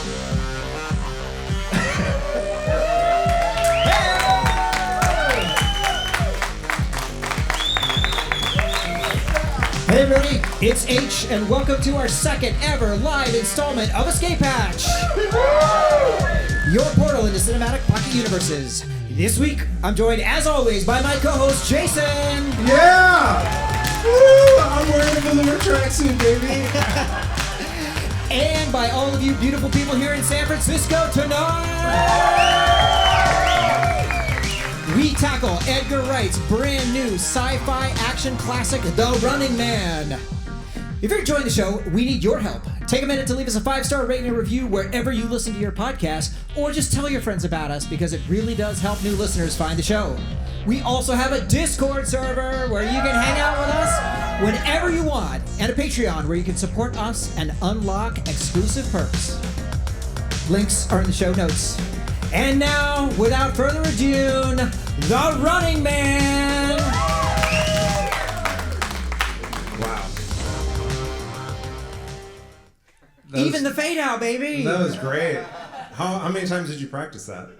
Hey everybody, it's H, and welcome to our second ever live installment of Escape Hatch, your portal into cinematic pocket universes. This week, I'm joined, as always, by my co-host, Jason. Yeah! Woo! I'm wearing a velour tracksuit, baby. And by all of you beautiful people here in San Francisco tonight. We tackle Edgar Wright's brand new sci-fi action classic, The Running Man. If you're enjoying the show, we need your help. Take a minute to leave us a 5-star rating and review wherever you listen to your podcast, or just tell your friends about us because it really does help new listeners find the show. We also have a Discord server where you can hang out with us whenever you want, and a Patreon where you can support us and unlock exclusive perks. Links are in the show notes. And now, without further ado, The Running Man! Wow. Even the fade out, baby! That was great. How many times did you practice that?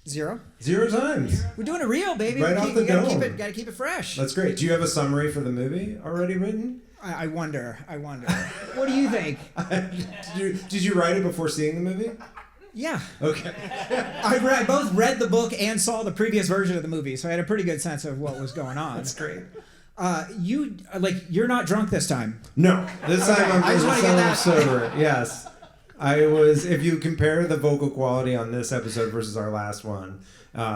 0. 0 times. We're doing a reel, baby. Right off the dome. Gotta keep it fresh. That's great. Do you have a summary for the movie already written? I wonder. What do you think? Did you write it before seeing the movie? Yeah. Okay. I both read the book and saw the previous version of the movie, so I had a pretty good sense of what was going on. That's great. You're not drunk this time. No, this time I just want to get that sober. Yes, I was. If you compare the vocal quality on this episode versus our last one,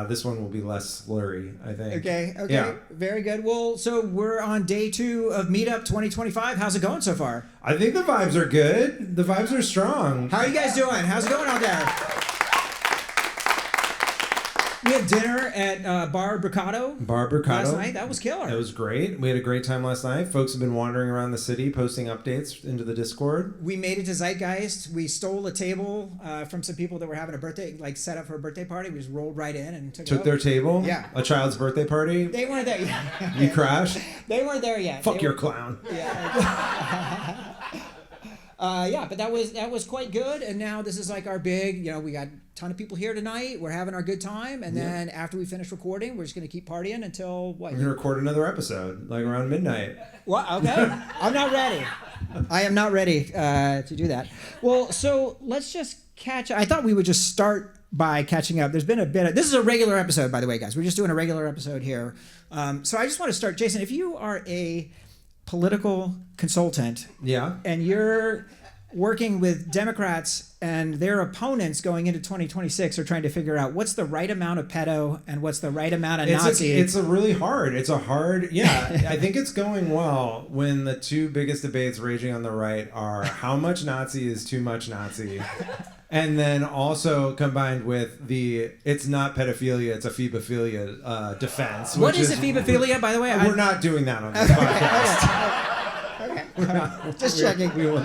this one will be less slurry, I think. Okay. Yeah. Very good. Well, so we're on day 2 of Meetup 2025. How's it going so far? I think the vibes are good. The vibes are strong. How are you guys doing? How's it going out there? We had dinner at Bar Bricado last night. That was killer. It was great. We had a great time last night. Folks have been wandering around the city posting updates into the Discord. We made it to Zeitgeist. We stole a table from some people that were having a birthday, set up for a birthday party. We just rolled right in and took their table? Yeah. A child's birthday party? They weren't there yet. You crashed? They weren't there yet. Fuck your clown. Yeah. But that was quite good. And now this is like our big, we got a ton of people here tonight. We're having our good time. And then after we finish recording, we're just going to keep partying until what? We're going to record another episode, like around midnight. Well, okay. I'm not ready. I am not ready to do that. Well, so let's just catch up. I thought we would just start by catching up. There's been this is a regular episode, by the way, guys. We're just doing a regular episode here. So I just want to start. Jason, if you are a political consultant, and you're working with Democrats and their opponents going into 2026 are trying to figure out what's the right amount of pedo and what's the right amount of Nazi. I think it's going well when the two biggest debates raging on the right are how much Nazi is too much Nazi. And then also combined with it's not pedophilia, it's a phebophilia defense. What is ephebophilia, by the way? We're not doing that on this podcast. Okay. We're not, just checking. We will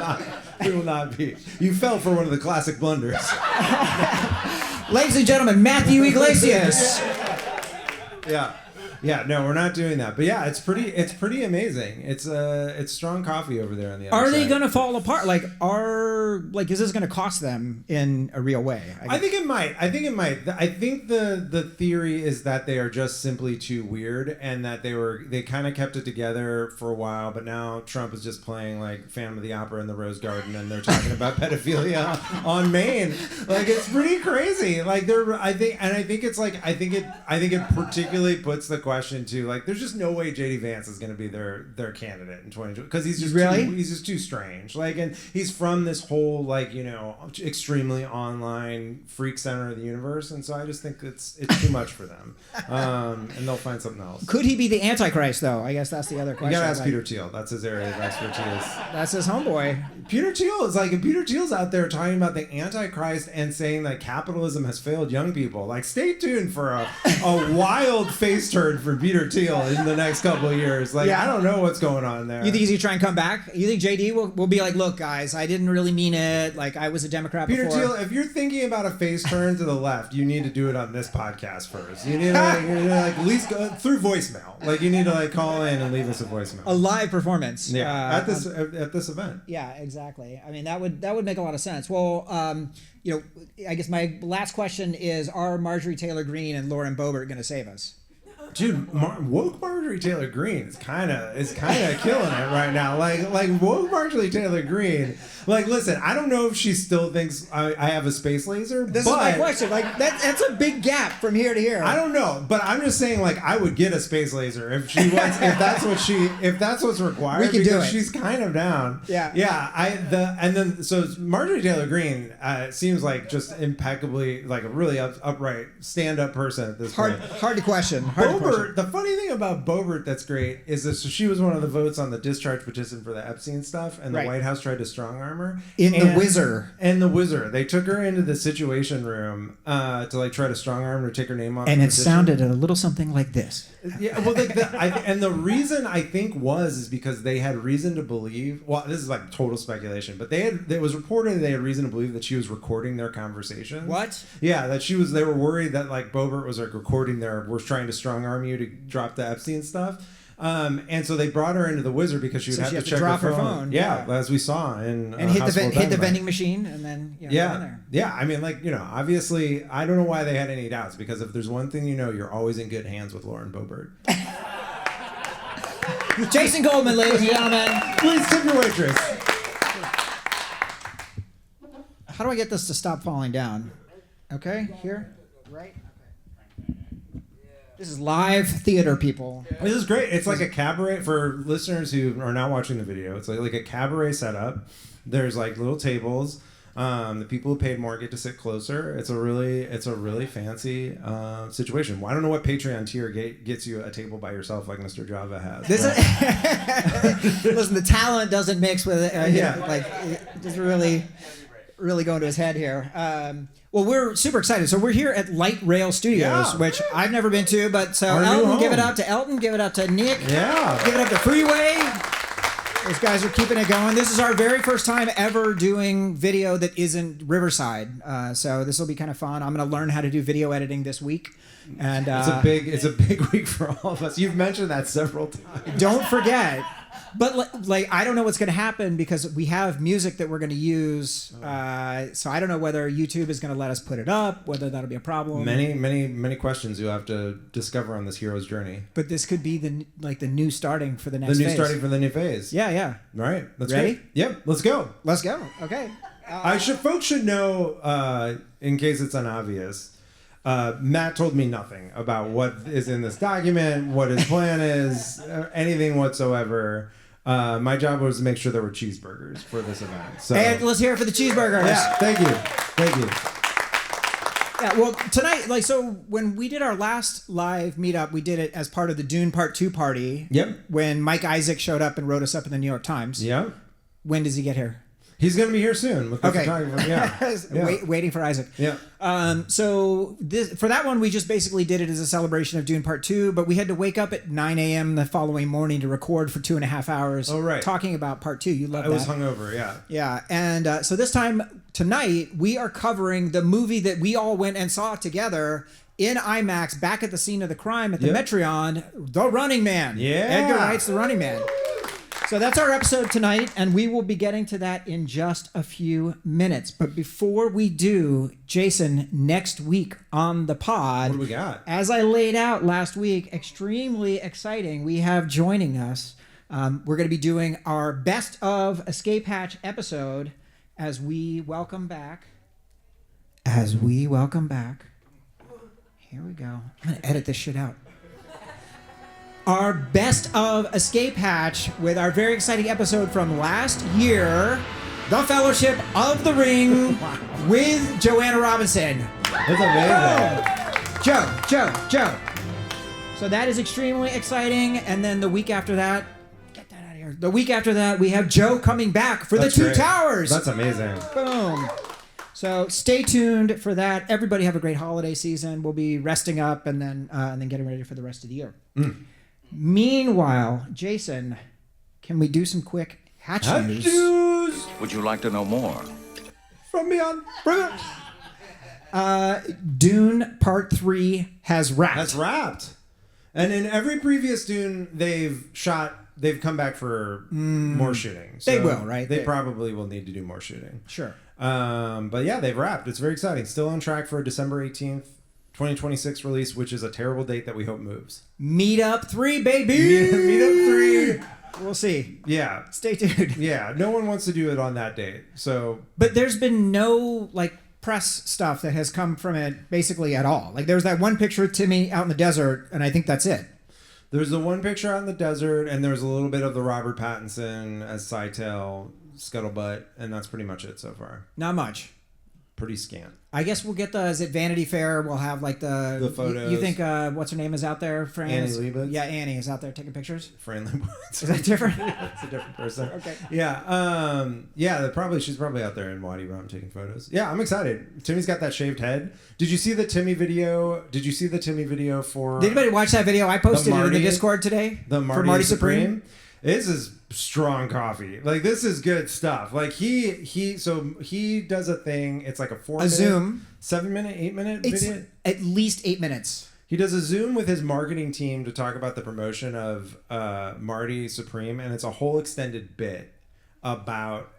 not be. You fell for one of the classic blunders. Ladies and gentlemen, Matthew Iglesias. Yeah, no, we're not doing that. But yeah, it's pretty amazing. It's strong coffee over there on the other Are side. they gonna fall apart? Is this gonna cost them in a real way? I think it might. I think the theory is that they are just simply too weird and that they kind of kept it together for a while, but now Trump is just playing like Phantom of the Opera in the Rose Garden and they're talking about pedophilia on Maine. Like it's pretty crazy. Like I think it particularly puts the question to like there's just no way JD Vance is going to be their candidate in 2020 because he's just too strange, like, and he's from this whole extremely online freak center of the universe, and so I just think it's too much for them, and they'll find something else. Could he be the Antichrist though? I guess that's the other question. You gotta ask Peter Thiel. That's his area of expertise. That's his homeboy. Peter Thiel is if Peter Thiel's out there talking about the Antichrist and saying that capitalism has failed young people, like stay tuned for a wild face turn for Peter Thiel in the next couple of years. Like, I don't know what's going on there. You think he's gonna try and come back? You think JD will be like, look, guys, I didn't really mean it. Like, I was a Democrat Peter before. Thiel, if you're thinking about a face turn to the left, you need to do it on this podcast first. You need to like at least go through voicemail. Like, you need to like call in and leave us a voicemail. A live performance. Yeah, at this event. Yeah, exactly. I mean, that would make a lot of sense. Well, I guess my last question is: are Marjorie Taylor Greene and Lauren Boebert going to save us? Dude, woke Marjorie Taylor Greene is kind of killing it right now. Like woke Marjorie Taylor Greene. Like, listen, I don't know if she still thinks I have a space laser. This is my question. Like, that's a big gap from here to here. I don't know, but I'm just saying, like, I would get a space laser if she wants, if that's what's required. We can do it. She's kind of down. Yeah. Yeah. So Marjorie Taylor Greene seems like just impeccably like a really upright stand-up person at this point. Hard to question. The funny thing about Boebert that's great is that she was one of the votes on the discharge petition for the Epstein stuff, and the White House tried to strong arm her. The Wizard. And the Wizard. They took her into the Situation Room to like try to strong arm her, take her name off. And it sounded a little something like this. Yeah, well, and the reason I think is because they had reason to believe. Well, this is like total speculation, but it was reported they had reason to believe that she was recording their conversation. What? Yeah, that she was. They were worried that like Boebert was like recording was trying to strong arm you to drop the Epstein stuff. And so they brought her into the Wizard because she would have to check drop her phone. Yeah, as we saw in and hit the vending machine and then go in there. Yeah. I mean, like, obviously, I don't know why they had any doubts, because if there's one thing you're always in good hands with Lauren Boebert. Jason Goldman, ladies and gentlemen. Please tip your waitress. How do I get this to stop falling down? Okay, here, right. This is live theater, people. This is great. It's like a cabaret for listeners who are not watching the video. It's like a cabaret setup. There's like little tables. The people who paid more get to sit closer. It's a really fancy situation. Well, I don't know what Patreon tier gets you a table by yourself like Mr. Java has. Listen, the talent doesn't mix with it. Like it just really go into his head here. Well, we're super excited. So we're here at Light Rail Studios, which I've never been to, but so Elton, give it up to Elton, give it up to Nick, give it up to Freeway. Those guys are keeping it going. This is our very first time ever doing video that isn't Riverside. So this will be kind of fun. I'm going to learn how to do video editing this week. And it's a big week for all of us. You've mentioned that several times. Don't forget. But like I don't know what's going to happen because we have music that we're going to use. So I don't know whether YouTube is going to let us put it up, whether that'll be a problem. Many questions you'll have to discover on this hero's journey. But this could be the new starting for the next phase. The new starting for the new phase. Yeah. All right. Let's ready? Go. Yep. Let's go. Let's go. Okay. Folks should know, in case it's unobvious, Matt told me nothing about what is in this document, what his plan is, anything whatsoever. My job was to make sure there were cheeseburgers for this event. So. And let's hear it for the cheeseburgers. Yeah, thank you. Yeah, well, tonight, so when we did our last live meetup, we did it as part of the Dune Part 2 party. Yep. When Mike Isaac showed up and wrote us up in the New York Times. Yep. When does he get here? He's going to be here soon with the photographer. Yeah. Waiting for Isaac. Yeah. So for that one, we just basically did it as a celebration of Dune Part 2, but we had to wake up at 9 a.m. the following morning to record for 2.5 hours. Oh, right. Talking about Part 2. You love that. I was hungover, yeah. Yeah. And so tonight, we are covering the movie that we all went and saw together in IMAX back at the scene of the crime at the Metreon, The Running Man. Yeah. Edgar Wright's The Running Man. So that's our episode tonight, and we will be getting to that in just a few minutes. But before we do, Jason, next week on the pod, what do we got? As I laid out last week, extremely exciting. We have joining us. We're going to be doing our Best of Escape Hatch episode as we welcome back. Here we go. I'm going to edit this shit out. Our Best of Escape Hatch with our very exciting episode from last year, The Fellowship of the Ring with Joanna Robinson. That's amazing. Joe. So that is extremely exciting. And then the week after that, get that out of here. The week after that, we have Joe coming back for the Two Towers. That's amazing. Boom. So stay tuned for that. Everybody have a great holiday season. We'll be resting up and then getting ready for the rest of the year. Meanwhile, Jason, can we do some quick Hatch news? Would you like to know more? From beyond. Dune Part 3 has wrapped. That's wrapped. And in every previous Dune, they've come back for more shooting. So they will, right? They probably will need to do more shooting. Sure. But yeah, they've wrapped. It's very exciting. Still on track for a December 18th, 2026 release, which is a terrible date that we hope moves. Meetup 3, baby! Meetup 3. We'll see. Yeah. Stay tuned. Yeah, no one wants to do it on that date. So, but there's been no press stuff that has come from it basically at all. Like there was that one picture of Timmy out in the desert, and I think that's it. There's the one picture out in the desert, and there's a little bit of the Robert Pattinson as Scytale scuttlebutt, and that's pretty much it so far. Not much. Pretty scant. I guess we'll get is it Vanity Fair? We'll have the photos. You think what's her name is out there? Fran? Annie Leibovitz? Yeah, Annie is out there taking pictures. Fran Leibovitz. Is that different? That's a different person. Okay. Yeah. She's probably out there in Wadi Rum taking photos. Yeah, I'm excited. Timmy's got that shaved head. Did you see the Timmy video? Did you see the Timmy video for? Did anybody watch that video? I posted it in the Discord today. The for Marty Supreme. This is strong coffee. Like this is good stuff. Like he does a thing. It's like a 4-minute, Zoom, 7-minute, 8-minute video. At least 8 minutes. He does a Zoom with his marketing team to talk about the promotion of Marty Supreme, and it's a whole extended bit about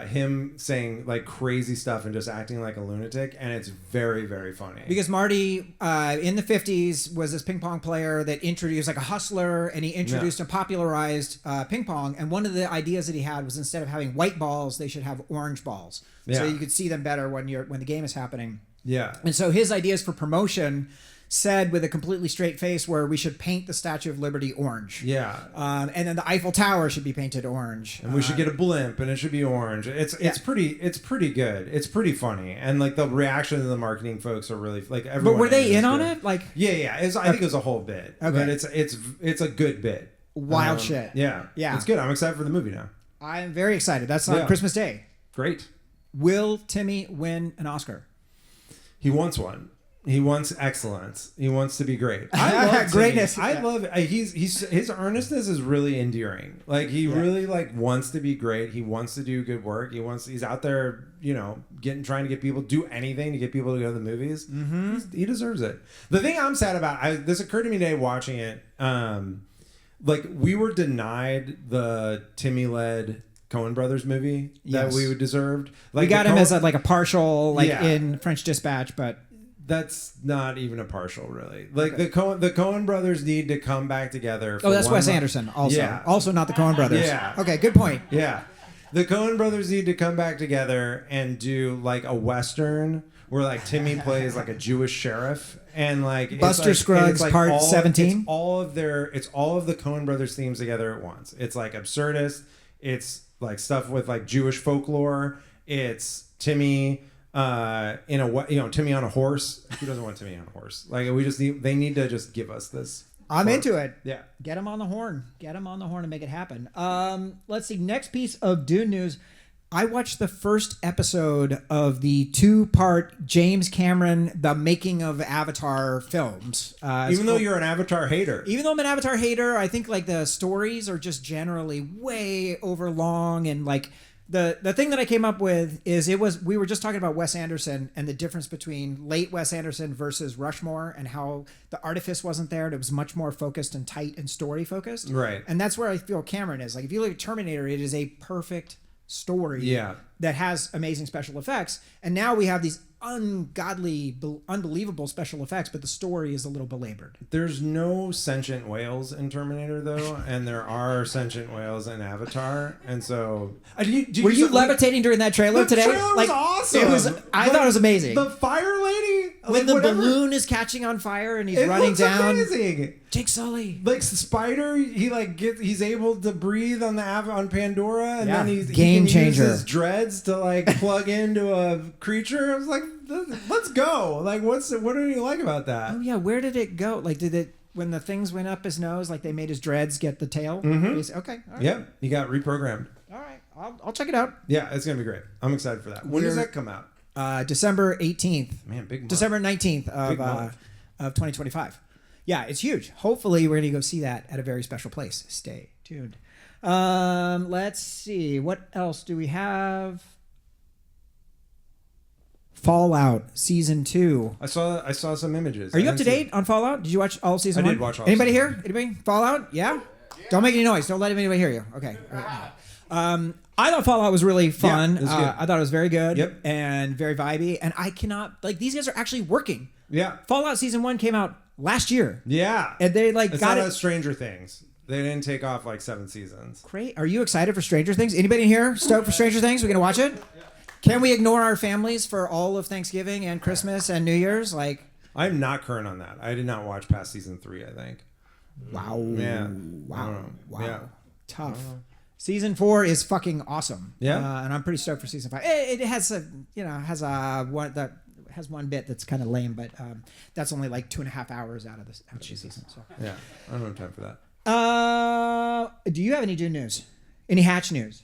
him saying like crazy stuff and just acting like a lunatic, and it's very, very funny. Because Marty in the 50s was this ping pong player that introduced like a hustler, and he introduced and popularized ping pong. And one of the ideas that he had was instead of having white balls, they should have orange balls, so you could see them better when the game is happening. Yeah. And so his ideas for promotion said with a completely straight face where we should paint the Statue of Liberty orange. Yeah. And then the Eiffel Tower should be painted orange. And we should get a blimp and it should be orange. It's pretty good. It's pretty funny. And like the reaction of the marketing folks are really like everyone. But were they in on it? Like yeah. I think it was a whole bit. Okay. But it's a good bit. Wild shit. Yeah. Yeah. It's good. I'm excited for the movie now. I'm very excited. That's on Christmas Day. Great. Will Timmy win an Oscar? He wants one. He wants excellence. He wants to be great. I love greatness. I love it. His earnestness is really endearing. Like he really wants to be great. He wants to do good work. He's out there, trying to get people do anything to get people to go to the movies. Mm-hmm. He deserves it. The thing I'm sad about, this occurred to me today watching it. We were denied the Timmy-led Coen Brothers movie that we deserved. We got him as a partial in French Dispatch, but that's not even a partial, really. The Coen Brothers need to come back together. That's Wes Anderson, also. Yeah. Also not the Coen Brothers. Yeah. Okay, good point. Yeah. The Coen Brothers need to come back together and do a Western where Timmy plays a Jewish sheriff and Buster Scruggs Part 17. It's all of the Coen Brothers themes together at once. It's absurdist. It's stuff with Jewish folklore. It's Timmy Timmy on a horse. Who doesn't want Timmy on a horse? They need to just give us this. I'm into it. Yeah. Get him on the horn. Get him on the horn and make it happen. Let's see. Next piece of Dune news. I watched the first episode of the 2-part James Cameron, The Making of Avatar films. Even though you're an Avatar hater. Even though I'm an Avatar hater, I think the stories are just generally way overlong, and the thing that I came up with is we were just talking about Wes Anderson and the difference between late Wes Anderson versus Rushmore and how the artifice wasn't there and it was much more focused and tight and story focused. Right. And that's where I feel Cameron is. If you look at Terminator, it is a perfect story that has amazing special effects. And now we have these unbelievable special effects, but the story is a little belabored. There's no sentient whales in Terminator, though, and there are sentient whales in Avatar, and so... Were you levitating during that trailer today? The trailer was awesome! I thought it was amazing. The fire lady? When the balloon is catching on fire and he's running down. Amazing. Jake Sully. Spider, he's able to breathe on on Pandora, and then he can use his dreads to plug into a creature. I was like, let's go. What do you like about that? Oh yeah, where did it go? When the things went up his nose, they made his dreads get the tail? Mm-hmm. Okay. All right. Yep, he got reprogrammed. All right, I'll check it out. Yeah, it's gonna be great. I'm excited for that. When does that come out? December 18th. Man, big month. December 19th of 2025. Yeah, it's huge. Hopefully, we're going to go see that at a very special place. Stay tuned. Let's see. What else do we have? Fallout Season 2. I saw some images. Are you up to date on Fallout? Did you watch all Season 1? I did watch all Anybody season. here? Anybody? Fallout? Yeah? Don't make any noise. Don't let anybody hear you. Okay. All right. I thought Fallout was really fun. Yeah, it was good. I thought it was very good. Yep. And very vibey. And I cannot, like, these guys are actually working. Yeah. Fallout Season 1 came out last year. Yeah. And they, like, it's got not it. Stranger Things. They didn't take off like 7 seasons. Great. Are you excited for Stranger Things? Anybody in here stoked for Stranger Things? We're going to watch it? Can we ignore our families for all of Thanksgiving and Christmas and New Year's? Like, I'm not current on that. I did not watch past season 3, I think. wow. Yeah. Wow. Wow. Yeah. Tough. Season 4 is fucking awesome. Yeah. And I'm pretty stoked for season 5. It has one bit that's kind of lame, but that's only like 2.5 hours out of the season. So. Yeah. I don't have time for that. Do you have any Dune news? Any Hatch news?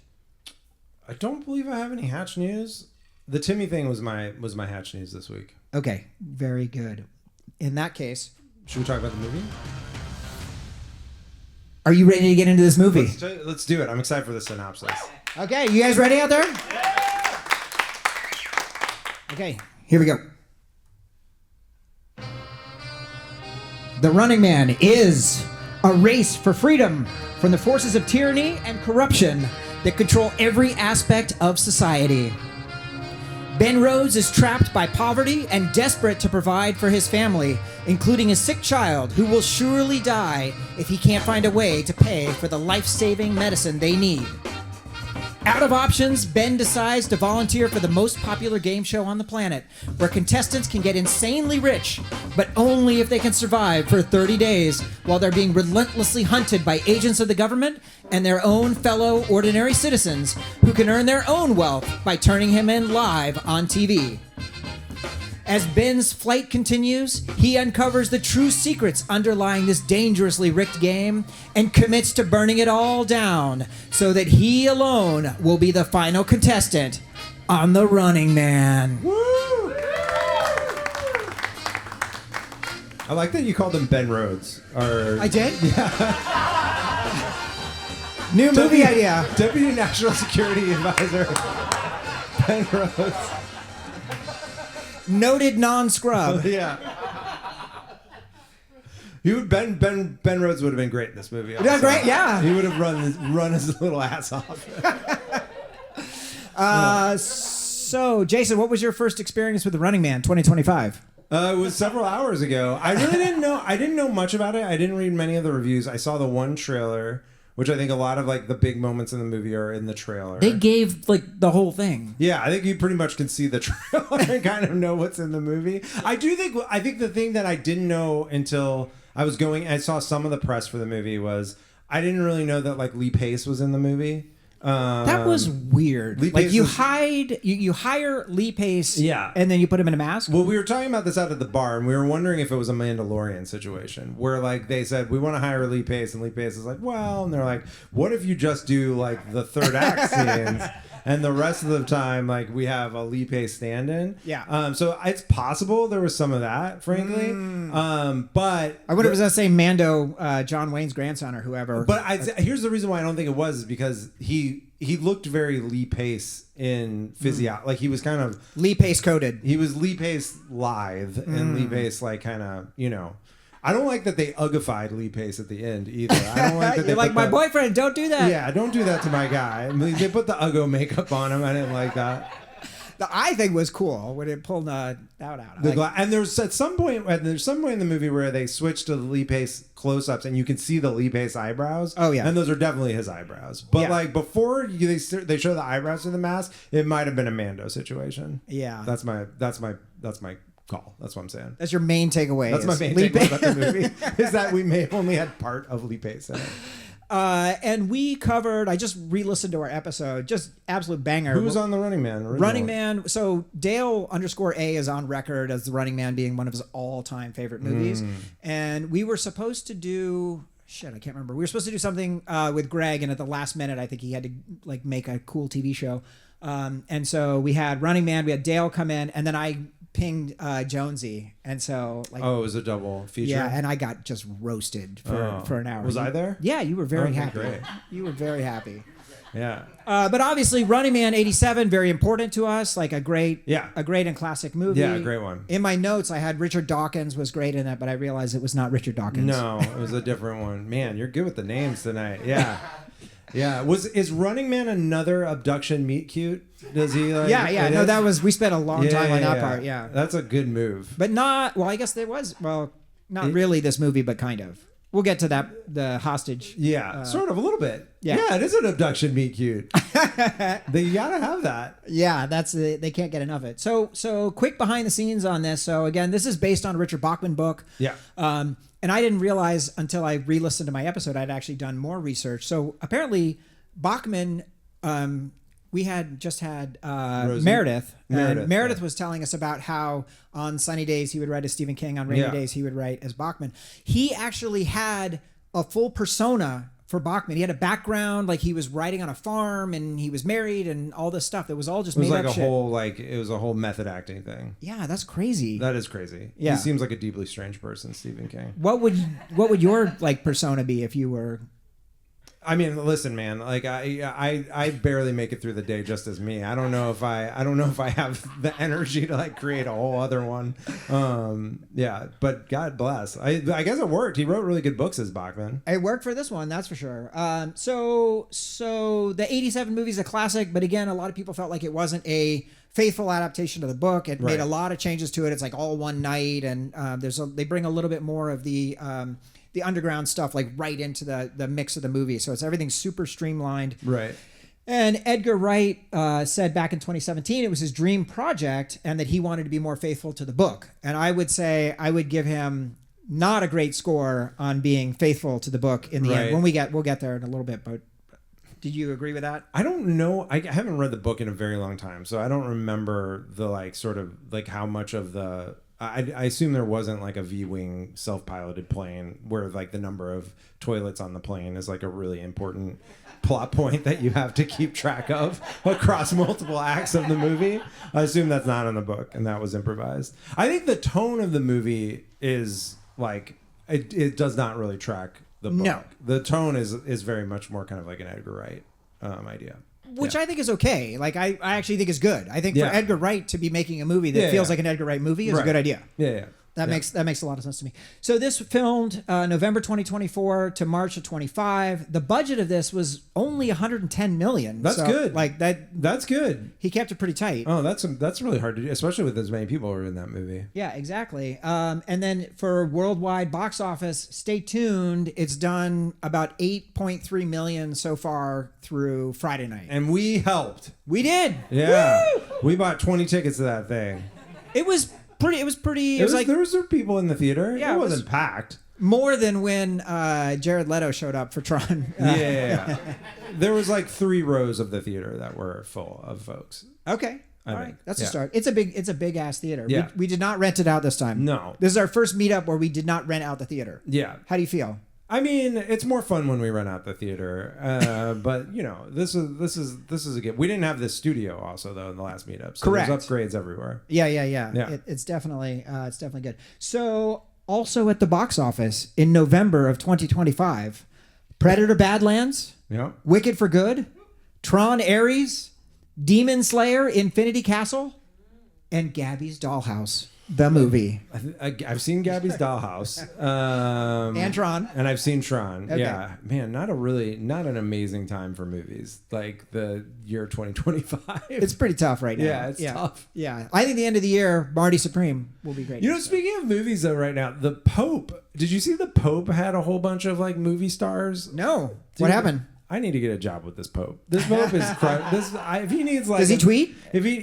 I don't believe I have any Hatch news. The Timmy thing was my Hatch news this week. Okay. Very good. In that case, Should we talk about the movie? are you ready to get into this movie? Let's do it. I'm excited for the synopsis. Okay, you guys ready out there? Okay, here we go. The Running Man is a race for freedom from the forces of tyranny and corruption that control every aspect of society. Ben Rhodes is trapped by poverty and desperate to provide for his family, including a sick child who will surely die if he can't find a way to pay for the life-saving medicine they need. Out of options, Ben decides to volunteer for the most popular game show on the planet, where contestants can get insanely rich, but only if they can survive for 30 days while they're being relentlessly hunted by agents of the government and their own fellow ordinary citizens who can earn their own wealth by turning him in live on TV. As Ben's flight continues, he uncovers the true secrets underlying this dangerously rigged game and commits to burning it all down so that he alone will be the final contestant on The Running Man. Woo! I like that you called him Ben Rhodes. I did? New movie idea. Deputy National Security Advisor Ben Rhodes. Noted non-scrub. Yeah. Ben Rhodes would have been great in this movie. Yeah, great, yeah. He would have run his little ass off. So, Jason, what was your first experience with The Running Man 2025? It was several hours ago. I really didn't know. I didn't know much about it. I didn't read many of the reviews. I saw the one trailer, which I think a lot of like the big moments in the movie are in the trailer. They gave like the whole thing. Yeah, I think you pretty much can see the trailer and kind of know what's in the movie. I think the thing that I didn't know until I saw some of the press for the movie was I didn't really know that like Lee Pace was in the movie. That was weird. Lee Like Pace you hire Lee Pace, Yeah. and then you put him in a mask. Well, we were talking about this out at the bar, and we were wondering if it was a Mandalorian situation where, like, they said, we want to hire Lee Pace, and Lee Pace is like, well, and they're like, what if you just do, like, the third act scenes, and the rest of the time, like, we have a Lee Pace stand-in? Yeah. So it's possible there was some of that, frankly. But... I would have was say Mando, John Wayne's grandson or whoever. But here's the reason why I don't think it was is because he looked very Lee Pace in physio. Like he was kind of Lee Pace coded. He was Lee Pace lithe and Lee Pace like kind of, you know. I don't like that they ugified Lee Pace at the end either. I don't like that You're like, my boyfriend, don't do that. Yeah, don't do that to my guy. I mean, they put the Uggo makeup on him. I didn't like that. The eye thing was cool when it pulled that out. And there's some point in the movie where they switched to the Lee Pace close-ups and you can see the Lee Pace eyebrows. Oh yeah, and those are definitely his eyebrows. But like before they show the eyebrows to the mask, it might have been a Mando situation. Yeah, that's my call. That's what I'm saying. That's your main takeaway. That's my main takeaway about the movie is that we may have only had part of Lee Pace in it. And we covered, I just re-listened to our episode, just absolute banger. Who was on The Running Man? Originally? Running Man, so Dale_A is on record as The Running Man being one of his all-time favorite movies. And we were supposed to do, I can't remember. We were supposed to do something with Greg, and at the last minute, I think he had to like make a cool TV show. And so we had Running Man, we had Dale come in, and then I pinged Jonesy, and so like, Oh, it was a double feature. yeah, and I got just roasted for an hour. Was I there? Yeah, you were very Okay, happy. great. You were very happy. Yeah. But obviously, Running Man '87, very important to us, like a great and classic movie. Yeah, a great one. In my notes, I had Richard Dawkins was great in it, but I realized it was not Richard Dawkins. No, it was a different one. Man, you're good with the names tonight. Yeah. Yeah. Is Running Man another abduction meet cute? Does he like Yeah. No, that was, we spent a long time on that part. Yeah. That's a good move. But not, well, I guess there was, well, not really this movie, but kind of. We'll get to that, the hostage. Yeah, sort of a little bit. Yeah. It is an abduction meet cute. They gotta have that. Yeah, they can't get enough of it. So quick behind the scenes on this. So again, this is based on a Richard Bachman book. Yeah. And I didn't realize until I re-listened to my episode, I'd actually done more research. So apparently Bachman, we had just had Meredith. Meredith was telling us about how on sunny days he would write as Stephen King, on rainy days he would write as Bachman. He actually had a full persona for Bachman. He had a background, like he was writing on a farm and he was married and all this stuff. That was all just made up shit. It was a whole method acting thing. Yeah, that's crazy. That is crazy. Yeah. He seems like a deeply strange person, Stephen King. What would your like persona be if you were? I mean, listen, man. Like I barely make it through the day just as me. I don't know if I have the energy to like create a whole other one. Yeah, but God bless. I guess it worked. He wrote really good books as Bachman. It worked for this one, that's for sure. So the '87 movie is a classic, but again, a lot of people felt like it wasn't a faithful adaptation of the book. It made a lot of changes to it. It's like all one night, and they bring a little bit more of the underground stuff like right into the mix of the movie. So everything's super streamlined. Right. And Edgar Wright said back in 2017 it was his dream project and that he wanted to be more faithful to the book. And I would say I would give him not a great score on being faithful to the book in the end. When we'll get there in a little bit, but did you agree with that? I don't know. I haven't read the book in a very long time, so I don't remember the like sort of like how much of the I assume there wasn't like a V-wing self-piloted plane where like the number of toilets on the plane is like a really important plot point that you have to keep track of across multiple acts of the movie. I assume that's not in the book and that was improvised. I think the tone of the movie is like, it does not really track the book. No. The tone is very much more kind of like an Edgar Wright idea. Which I think is okay. Like, I actually think is good. I think for Edgar Wright to be making a movie that feels like an Edgar Wright movie is a good idea. Yeah. That makes a lot of sense to me. So this filmed November 2024 to March of 25. The budget of this was only 110 million. That's good. Like that. That's good. He kept it pretty tight. Oh, that's really hard to do, especially with as many people who are in that movie. Yeah, exactly. And then for worldwide box office, stay tuned. It's done about 8.3 million so far through Friday night. And we helped. We did. Yeah. Woo! We bought 20 tickets to that thing. It was pretty. It was like there was people in the theater. Yeah, it wasn't packed. More than when Jared Leto showed up for Tron. Yeah. There was like 3 rows of the theater that were full of folks. Okay. I All think. right. That's a start. It's a big ass theater. Yeah. We did not rent it out this time. No. This is our first meetup where we did not rent out the theater. Yeah. How do you feel? I mean, it's more fun when we rent out the theater, but you know, this is a gift. We didn't have this studio also though in the last meetup, so correct. There's upgrades everywhere. Yeah. Yeah. It's definitely good. So also at the box office in November of 2025, Predator: Badlands, Yeah. Wicked for Good, Tron: Ares, Demon Slayer: Infinity Castle, and Gabby's Dollhouse. The movie. I've seen Gabby's Dollhouse. And Tron. And I've seen Tron. Okay. Yeah. Man, not an amazing time for movies. Like the year 2025. It's pretty tough right now. Yeah, it's tough. Yeah. I think the end of the year, Marty Supreme will be great. You know, speaking of movies though right now, the Pope, did you see the Pope had a whole bunch of like movie stars? No. What happened? I need to get a job with this Pope. This Pope is if he needs like. Does he tweet? If he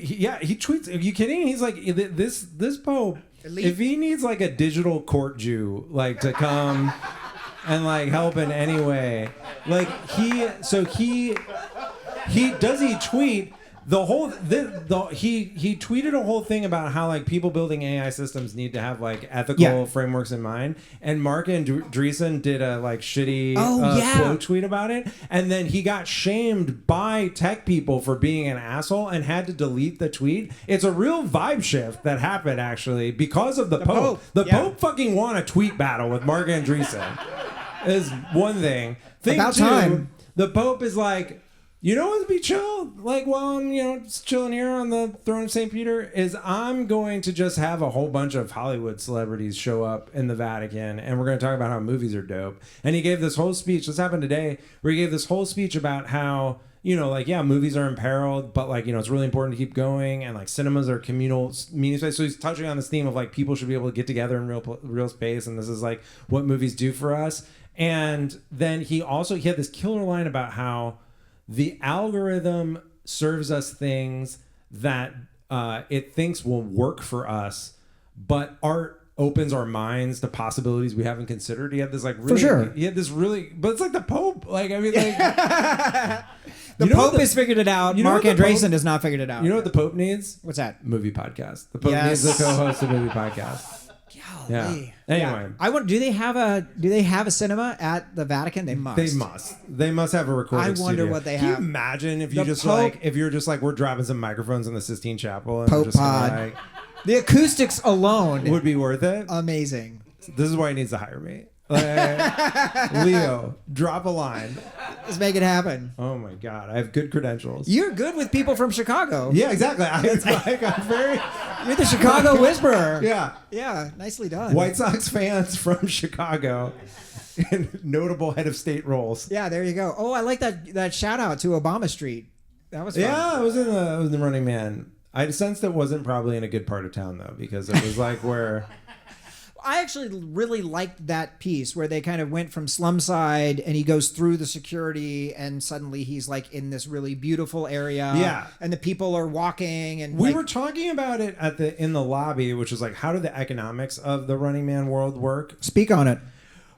tweets. Are you kidding? He's like this Pope. Elite. If he needs like a digital court Jew like to come and like help in any way, like he tweet He tweeted a whole thing about how like people building AI systems need to have like ethical frameworks in mind, and Mark Andreessen did a like shitty quote tweet about it, and then he got shamed by tech people for being an asshole and had to delete the tweet. It's a real vibe shift that happened actually because of the Pope. The Pope fucking won a tweet battle with Mark Andreessen. Is one thing. About time. The Pope is like, you know what would be chill? Like while I'm, just chilling here on the throne of St. Peter, is I'm going to just have a whole bunch of Hollywood celebrities show up in the Vatican, and we're going to talk about how movies are dope. And he gave this whole speech, this happened today, where he gave this whole speech about how, movies are imperiled, but it's really important to keep going, and like cinemas are communal meeting space. So he's touching on this theme of like people should be able to get together in real space, and this is like what movies do for us. And then he had this killer line about how the algorithm serves us things that it thinks will work for us, but art opens our minds to possibilities we haven't considered. He had this like really, for sure. He had this really, but it's like the Pope. Like I mean, like the Pope has figured it out. Mark Andreessen has not figured it out. You know what the Pope needs? What's that? Movie podcast. The Pope needs a co-host of movie podcast. Golly. Yeah. Anyway, I want. Do they have a cinema at the Vatican? They must. They must have a recording studio. I wonder what they have. Can you imagine if you you're just like we're dropping some microphones in the Sistine Chapel and Pope just pod. like, the acoustics alone would be worth it. Amazing. This is why he needs to hire me. Leo, drop a line. Let's make it happen. Oh my God, I have good credentials. You're good with people from Chicago. Yeah, exactly. You're the Chicago Whisperer. Yeah, nicely done. White Sox fans from Chicago, and notable head of state roles. Yeah, there you go. Oh, I like that shout out to Obama Street. That was fun. Yeah, I was in the Running Man. I sensed it wasn't probably in a good part of town though, because it was like where. I actually really liked that piece where they kind of went from slum side and he goes through the security and suddenly he's like in this really beautiful area. Yeah. And the people are walking and we were talking about it in the lobby, which was like, how do the economics of the Running Man world work? Speak on it.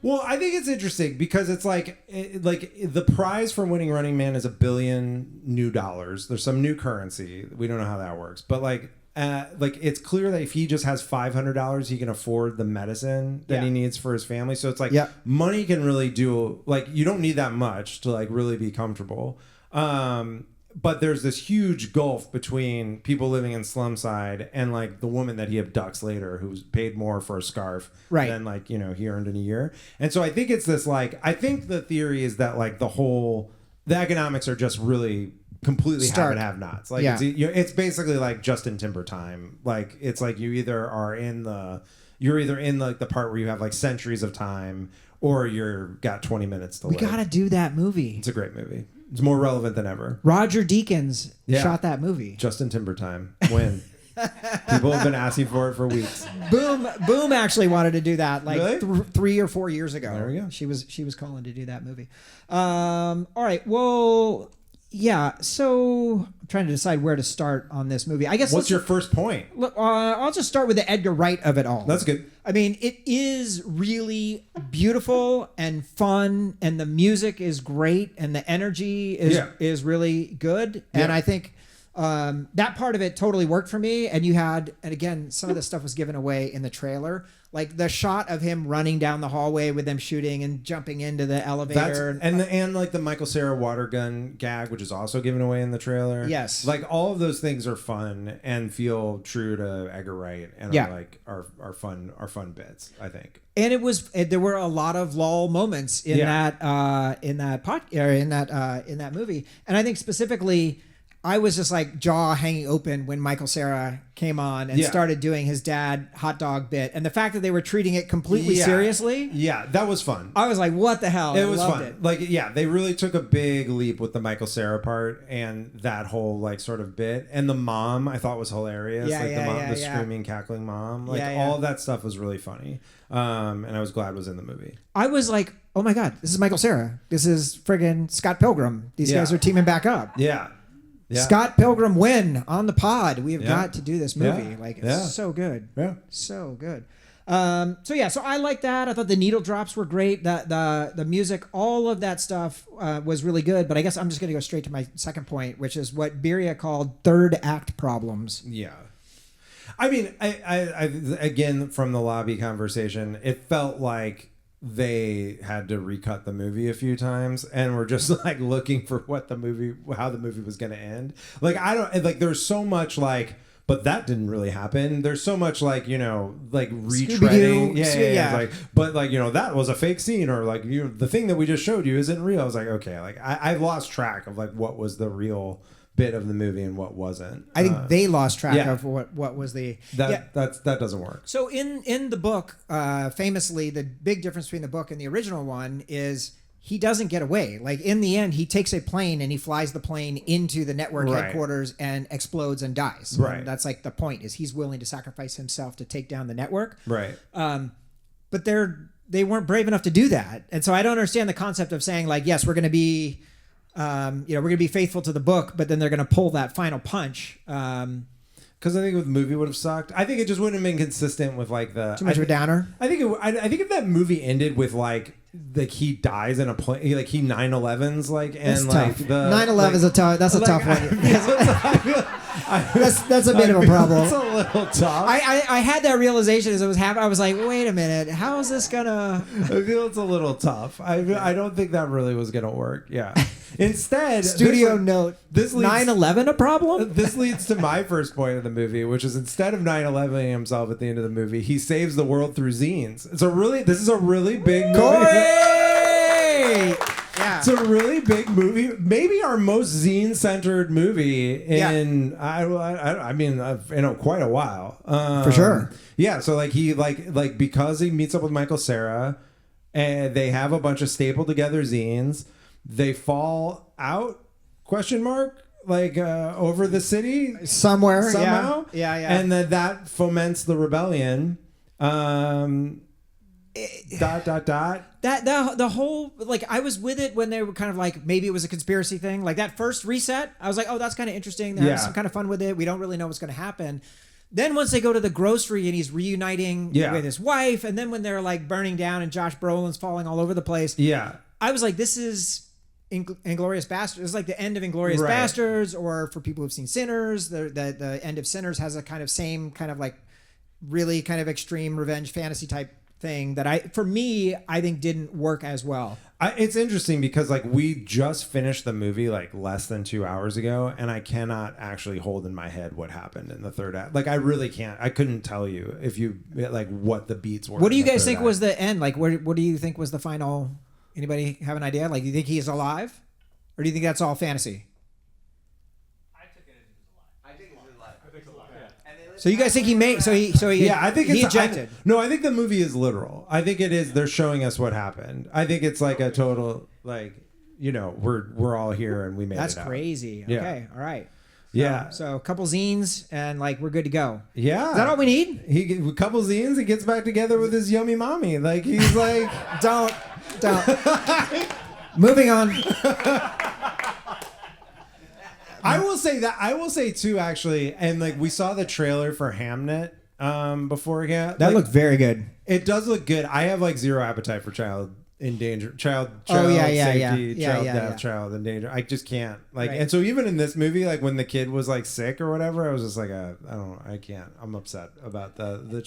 Well, I think it's interesting because it's like the prize for winning Running Man is $1 billion new dollars. There's some new currency. We don't know how that works, but like it's clear that if he just has $500, he can afford the medicine that he needs for his family. So it's like money can really do, like, you don't need that much to like really be comfortable. But there's this huge gulf between people living in slum side and like the woman that he abducts later, who's paid more for a scarf than like, he earned in a year. And so I think it's this I think the theory is that like the economics are just really completely have-nots. Like it's basically like Justin Timber time. Like it's like you're either in like the part where you have like centuries of time, or you're got 20 minutes to live. We gotta do that movie. It's a great movie. It's more relevant than ever. Roger Deakins shot that movie. Justin Timber time. When people have been asking for it for weeks. Boom actually wanted to do that like really? 3 or 4 years ago. There we go. She was calling to do that movie. All right. Well. Yeah, so I'm trying to decide where to start on this movie. I guess. What's your first point? I'll just start with the Edgar Wright of it all. That's good. I mean, it is really beautiful and fun, and the music is great, and the energy is really good. Yeah. And I think that part of it totally worked for me. And and again, some of the stuff was given away in the trailer. Like the shot of him running down the hallway with them shooting and jumping into the elevator. And like the Michael Cera water gun gag, which is also given away in the trailer. Yes. Like all of those things are fun and feel true to Edgar Wright and are fun bits, I think. And there were a lot of lull moments in that movie. And I think specifically I was just like jaw hanging open when Michael Cera came on and started doing his dad hot dog bit, and the fact that they were treating it completely seriously. Yeah, that was fun. I was like, "What the hell?" It was fun. Like, they really took a big leap with the Michael Cera part and that whole like sort of bit, and the mom I thought was hilarious. The screaming, cackling mom. Like all of that stuff was really funny, and I was glad it was in the movie. I was like, "Oh my God, this is Michael Cera. This is friggin' Scott Pilgrim. These guys are teaming back up." Yeah. Yeah. Scott Pilgrim win on the pod. We have got to do this movie. It's so good. Yeah. So good. So I like that. I thought the needle drops were great. The music, all of that stuff was really good. But I guess I'm just going to go straight to my second point, which is what Beria called third act problems. Yeah. I mean, I again, from the lobby conversation, it felt like they had to recut the movie a few times and were just like looking for how the movie was going to end. Like, there's so much like, but that didn't really happen. There's so much like, like retreading. Yeah. Like, but like, that was a fake scene, or like, the thing that we just showed you isn't real. I was like, okay, like I've lost track of like what was the real bit of the movie and what wasn't. I think they lost track of what was the... That doesn't work. So in the book, famously, the big difference between the book and the original one is he doesn't get away. Like, in the end, he takes a plane and he flies the plane into the network headquarters and explodes and dies. Right. And that's like the point, is he's willing to sacrifice himself to take down the network. Right. But they weren't brave enough to do that. And so I don't understand the concept of saying, like, yes, we're going to be... we're going to be faithful to the book, but then they're going to pull that final punch. Because I think the movie would have sucked. I think it just wouldn't have been consistent with like the too much of a downer. I think if that movie ended with like he dies in a plane, like he 9/11s like, and that's like tough. the 9/11 is a tough. That's a tough one. That's a bit of a problem. It's a little tough. I had that realization as it was happening. I was like, wait a minute, how is this gonna? I feel it's a little tough. I don't think that really was gonna work. Yeah. Instead, studio note. This leads, 9/11 a problem? This leads to my first point of the movie, which is instead of 9/11ing himself at the end of the movie, he saves the world through zines. This is a really big movie. Corey! Yeah. It's a really big movie, maybe our most zine-centered movie in quite a while. For sure. Yeah, so like he like because he meets up with Michael Cera, and they have a bunch of stapled together zines. They fall out? ? Like over the city somehow. Yeah. And then that foments the rebellion. The whole, like, I was with it when they were kind of like, maybe it was a conspiracy thing. Like that first reset, I was like, oh, that's kind of interesting. They're having some kind of fun with it. We don't really know what's going to happen. Then once they go to the grocery and he's reuniting with his wife, and then when they're like burning down and Josh Brolin's falling all over the place. Yeah. I was like, this is Inglourious Bastards. It's like the end of Inglourious Bastards, or for people who've seen Sinners, the end of Sinners has a kind of same kind of like really kind of extreme revenge fantasy type thing that I think didn't work as well. It's interesting because like we just finished the movie like less than 2 hours ago, and I cannot actually hold in my head what happened in the third act. Like I really can't. I couldn't tell you if you like what the beats were. What do you guys think was the end? Like what do you think was the final? Anybody have an idea? Like, do you think he's alive, or do you think that's all fantasy? I took it as he was alive. I think he's alive. I think he's alive. Yeah. So you guys think he made? So he yeah, I think he it's ejected. I think the movie is literal. I think it is. They're showing us what happened. I think it's like a total like we're all here and we made it. That's crazy. Yeah. Okay, all right. Yeah. So a couple zines and like we're good to go. Yeah. Is that all we need? A couple zines. He gets back together with his yummy mommy. Like he's like, don't. Moving on. I will say too, actually, and like we saw the trailer for Hamnet beforehand. That looked very good. It does look good. I have like zero appetite for child in danger, child safety, child death, child in danger. I just can't and so even in this movie, like when the kid was like sick or whatever, I was just like, I can't. I'm upset about the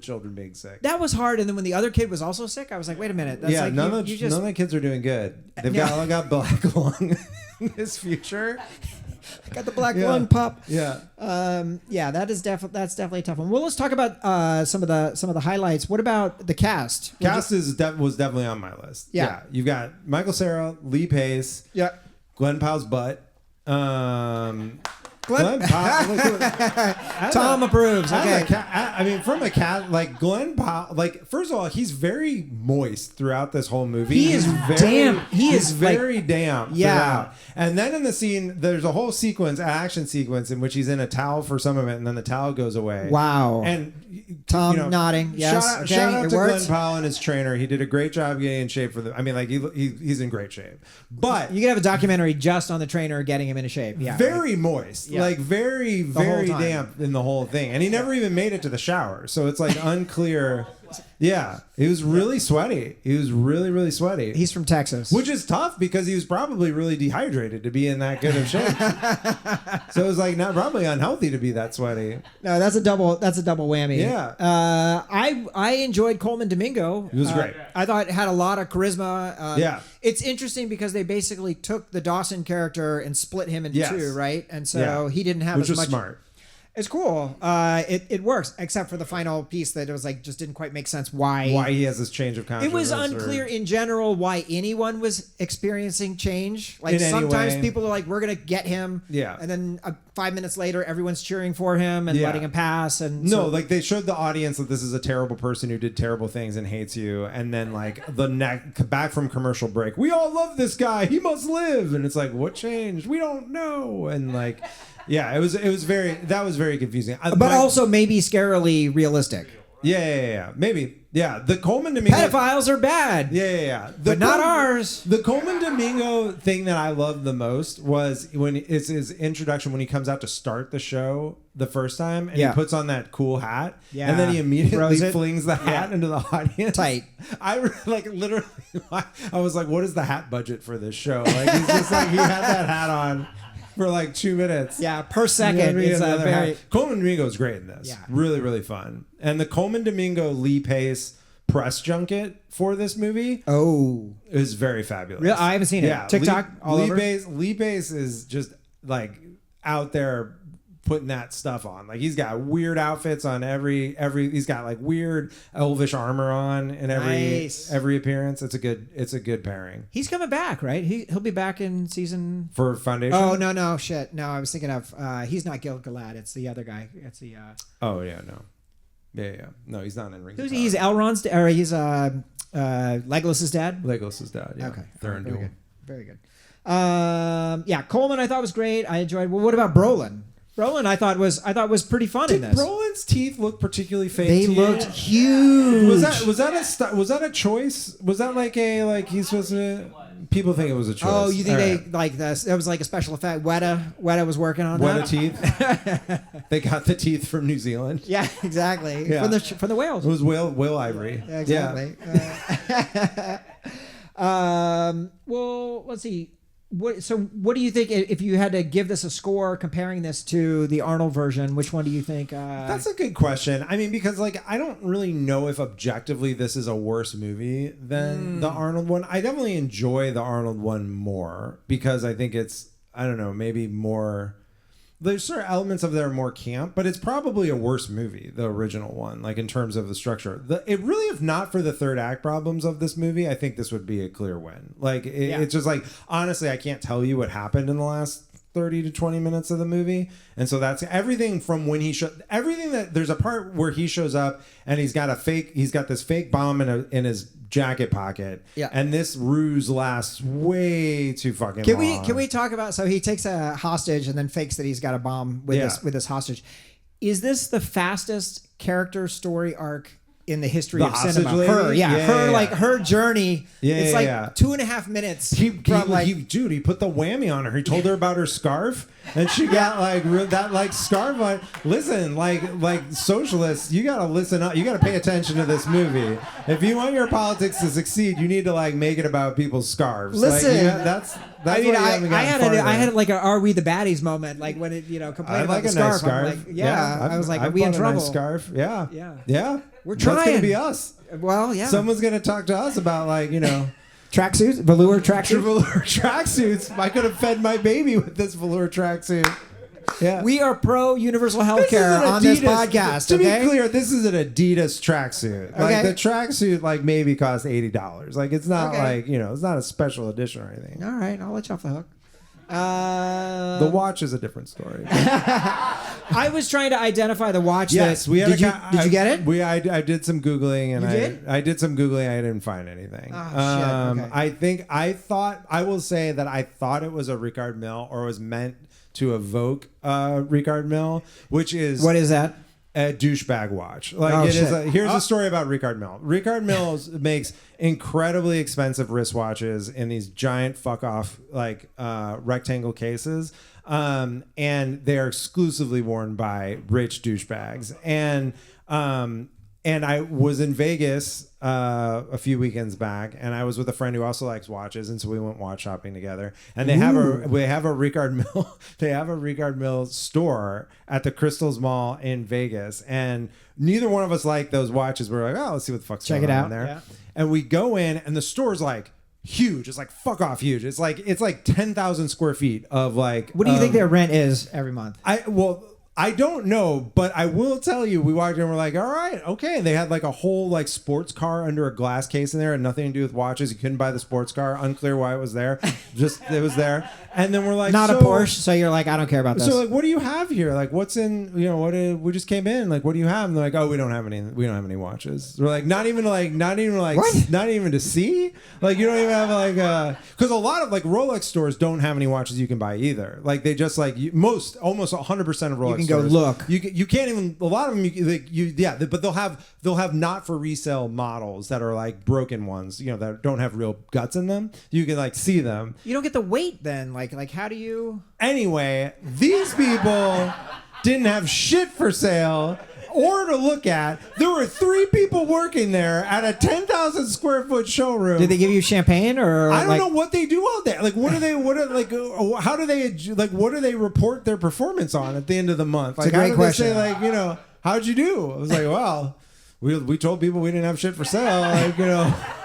children being sick. That was hard. And then when the other kid was also sick, I was like, wait a minute. That's like none of the kids are doing good. They've all got black lung in this future. Got the black lung pup. Yeah. That's definitely a tough one. Well, let's talk about some of the highlights. What about the cast? Cast was definitely on my list. Yeah. You've got Michael Cera, Lee Pace. Yeah. Glenn Powell's butt. Glenn Tom approves. Okay. I mean, from a cat like Glenn Powell, like first of all, he's very moist throughout this whole movie. He's damp. He is very damp. Yeah. Throughout. And then in the scene, there's a whole action sequence in which he's in a towel for some of it, and then the towel goes away. Wow. And Tom nodding. Yes. Shout out to Glenn Powell and his trainer. He did a great job getting in shape for the. I mean, like he's in great shape. But you could have a documentary just on the trainer getting him into shape. Yeah. Very moist. like very, whole very time. damp in the whole thing. And he never even made it to the shower. So it's like unclear. Yeah. He was really sweaty. He was really, really sweaty. He's from Texas. Which is tough because he was probably really dehydrated to be in that good of shape. So it was like not probably unhealthy to be that sweaty. No, that's a double whammy. Yeah. I enjoyed Coleman Domingo. It was great. I thought it had a lot of charisma. Yeah. It's interesting because they basically took the Dawson character and split him into Yes. two, right? And so he didn't have Which as was much. smart. It's cool. It works, except for the final piece that it was like just didn't quite make sense why He has this change of consciousness. it was unclear in general why anyone was experiencing change. Like In any sometimes way. people are like, "We're gonna get him," Yeah. and then 5 minutes later, everyone's cheering for him and Yeah. letting him pass. And No, so- like they showed the audience that this is a terrible person who did terrible things and hates you, and then like back from commercial break, we all love this guy. He must live, and it's like, what changed? We don't know, and like, yeah, it was very confusing. but also maybe scarily realistic. Yeah, maybe, yeah. The Coleman Domingo. Pedophiles are bad. Yeah. But not ours. The Coleman Domingo thing that I loved the most was when it's his introduction when he comes out to start the show the first time and he puts on that cool hat and then he immediately Throws it. flings the hat into the audience. Tight. I like literally. I was like, what is the hat budget for this show? Like he's just like he had that hat on for like 2 minutes. Yeah, per You know second. what I mean? It's a Another very. hat. Coleman Domingo is great in this. Yeah. Really, really fun. And the Coleman Domingo Lee Pace press junket for this movie Oh, is very fabulous. Really? I haven't seen it. Yeah, TikTok all over? Lee Pace is just like out there putting that stuff on. Like he's got weird outfits on every he's got like weird elvish armor on in Nice. every appearance. It's a good pairing. he's coming back, right? He'll be back in season. For Foundation? Oh no, shit. No, I was thinking of. He's not Gil-galad. It's the other guy. It's the. Oh yeah, no. Yeah. No, he's not in Rings of Power. He's Elrond's. Or he's Legolas's dad. Legolas's dad. Yeah. Okay. They're in Very duel. good. Very good. Yeah, Coleman I thought was great. I enjoyed. Well, what about Brolin? Brolin I thought was pretty fun in Did this. Brolin's teeth look particularly fake? They to you? looked huge. Was that a choice? Was that like he's supposed to? People think it was a choice. Oh, you think All they right. like this? That was like a special effect. Weta was working on Weta that. teeth? They got the teeth from New Zealand. Yeah, exactly. Yeah. From the whales. It was Will Ivory. Yeah, exactly. Well, let's see. What do you think if you had to give this a score comparing this to the Arnold version? Which one do you think? That's a good question. I mean, because like I don't really know if objectively this is a worse movie than the Arnold one. I definitely enjoy the Arnold one more because I think it's maybe more. There's certain elements of there are more camp, but it's probably a worse movie, the original one, like in terms of the structure. It really, if not for the third act problems of this movie, I think this would be a clear win. Like it's just like honestly, I can't tell you what happened in the last 30 to 20 minutes of the movie, and so that's everything from when everything that there's a part where he shows up and he's got this fake bomb in his jacket pocket, and this ruse lasts way too fucking long. Can we talk about? So he takes a hostage and then fakes that he's got a bomb with this hostage. Is this the fastest character story arc in the history The of hostage cinema? lady? Her journey. It's like yeah. 2.5 minutes. He put the whammy on her. He told her about her scarf, and she got that scarf on. Listen, like socialists, you gotta listen up. You gotta pay attention to this movie. If you want your politics to succeed, you need to make it about people's scarves. Listen, that's. I mean, I had like a "Are we the baddies" moment, like when it complained about the scarf. Nice scarf. I'm like, I was like, I've are we in bought a trouble? nice scarf. Yeah. Yeah. We're That's gonna trying. be us. Well, yeah. Someone's gonna talk to us about tracksuits, velour tracksuits. velour tracksuits. I could have fed my baby with this velour tracksuit. Yeah. We are pro universal health care on this podcast. To Okay? be clear, this is an Adidas tracksuit. Okay. The tracksuit maybe costs $80. It's not it's not a special edition or anything. All right, I'll let you off the hook. The watch is a different story. I was trying to identify the watch. Yes, we had. Did you get it? I did some googling, and You did? I did some googling. I didn't find anything. Oh, shit. Okay. I will say that I thought it was a Ricard Mill or was meant to evoke Ricard Mill, which is What is that? a douchebag watch. Here's a story about Ricard Mill. Ricard Mills makes incredibly expensive wristwatches in these giant fuck off rectangle cases. and they're exclusively worn by rich douchebags. And I was in Vegas a few weekends back, and I was with a friend who also likes watches, and so we went watch shopping together. And they have a Ricard Mill store at the Crystals Mall in Vegas, and neither one of us liked those watches. We were like, oh, let's see what the fuck's going on there. Yeah. And we go in, and the store's like huge. It's like fuck off huge. It's like 10,000 square feet of like. What do you think their rent is every month? I don't know, but I will tell you, we walked in and we're like, all right, okay. They had like a whole like sports car under a glass case in there, and nothing to do with watches. You couldn't buy the sports car. Unclear why it was there. Just it was there. And then we're like, not a Porsche, so you're like, I don't care about this. So like, what do you have here? Like, what's in? We just came in. Like, what do you have? And they're like, oh, we don't have any watches. We're like, not even to see. Like, you don't even have like because a lot of like Rolex stores don't have any watches you can buy either. Like, they just like almost 100% of Rolex. You can go look. You can't even. A lot of them, but they'll have not for resale models that are like broken ones. That don't have real guts in them. You can like see them. You don't get the weight then. Like how do you? Anyway, these people didn't have shit for sale or to look at. There were 3 people working there at a 10,000 square foot showroom. Did they give you champagne or? I don't know what they do all day. Like, how do they report their performance on at the end of the month? Like, it's a great question. They say, like, how'd you do? I was like, well, we told people we didn't have shit for sale. Like,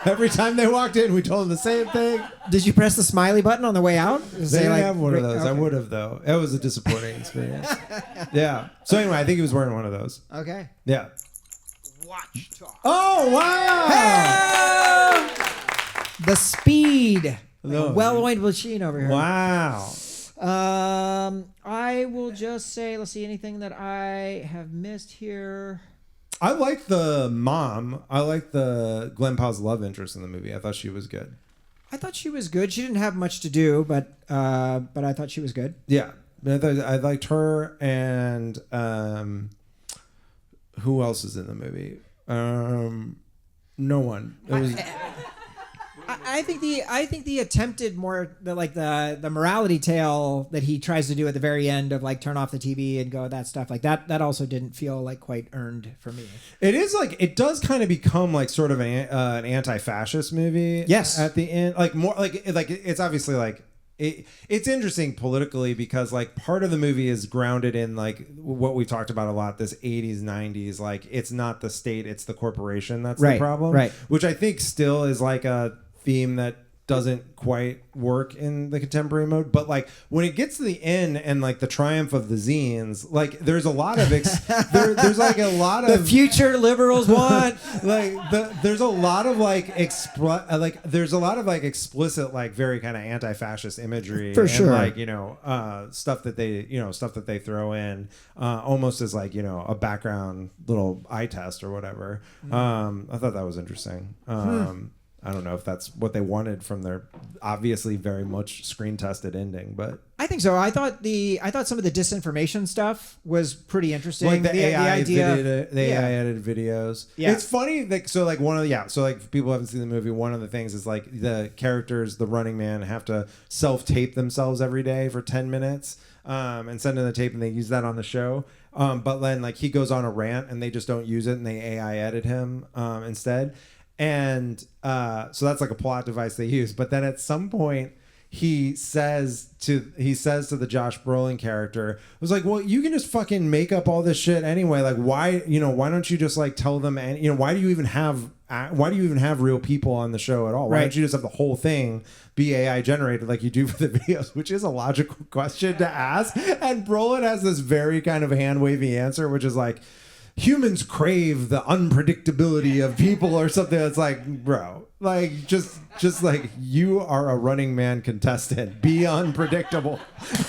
every time they walked in, we told them the same thing. Did you press the smiley button on the way out? They didn't have one of those. Okay. I would have, though. It was a disappointing experience. Yeah. So anyway, I think he was wearing one of those. Okay. Yeah. Watch talk. Oh, wow. Hey! The speed. Like well-oiled machine over here. Wow. I will just say, let's see, anything that I have missed here. I like the mom. I like the Glenn Powell's love interest in the movie. I thought she was good. I thought she was good. She didn't have much to do, but I thought she was good. Yeah. I liked her, and who else is in the movie? No one. It was... I think the attempted the morality tale that he tries to do at the very end of like turn off the TV and go that stuff like that also didn't feel like quite earned for me. It is like it does kind of become like sort of an anti-fascist movie. Yes, at the end, like more like it's obviously like it's interesting politically because like part of the movie is grounded in like what we talked about a lot, this 80s 90s, like it's not the state, it's the corporation that's the problem, right? Which I think still is like a theme that doesn't quite work in the contemporary mode, but like when it gets to the end and like the triumph of the zines, like there's a lot of there's like a lot of the future liberals want like there's a lot of like there's a lot of like explicit like very kind of anti-fascist imagery for sure, and like stuff that they throw in almost as like a background little eye test or whatever. I thought that was interesting. I don't know if that's what they wanted from their obviously very much screen tested ending, but I think so. I thought some of the disinformation stuff was pretty interesting. Like the AI edited videos. Yeah. It's funny that so if people haven't seen the movie, one of the things is like the characters, the Running Man, have to self-tape themselves every day for 10 minutes and send in the tape, and they use that on the show. But then like he goes on a rant and they just don't use it and they AI edit him instead. And so that's like a plot device they use. But then at some point, he says to the Josh Brolin character, it was like, well, you can just fucking make up all this shit anyway. Like, why don't you just like tell them? And why do you even have real people on the show at all? Why don't you just have the whole thing be AI generated like you do for the videos? Which is a logical question to ask. And Brolin has this very kind of hand wavy answer, which is like, humans crave the unpredictability of people or something. That's like, bro, like just like you are a Running Man contestant. Be unpredictable.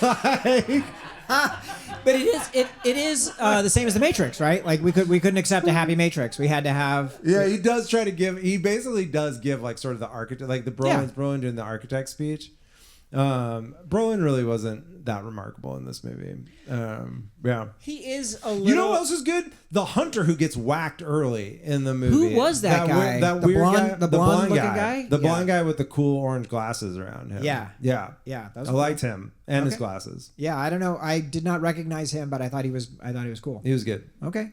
Like, but it is the same as the Matrix, right? Like we couldn't accept a happy Matrix. We had to have. Yeah, he does try to give. He basically does give like sort of the architect, like Brolin doing the architect speech. Brolin really wasn't that remarkable in this movie. Yeah. He is a little... You know what else is good? The hunter who gets whacked early in the movie. Who was that guy? That The weird blonde- guy. the blonde-looking guy? The Yeah. blonde guy with the cool orange glasses around him. Yeah. Yeah. Yeah, that was I cool. liked him and his Okay. glasses. Yeah, I don't know. I did not recognize him, but I thought he was cool. He was good. Okay.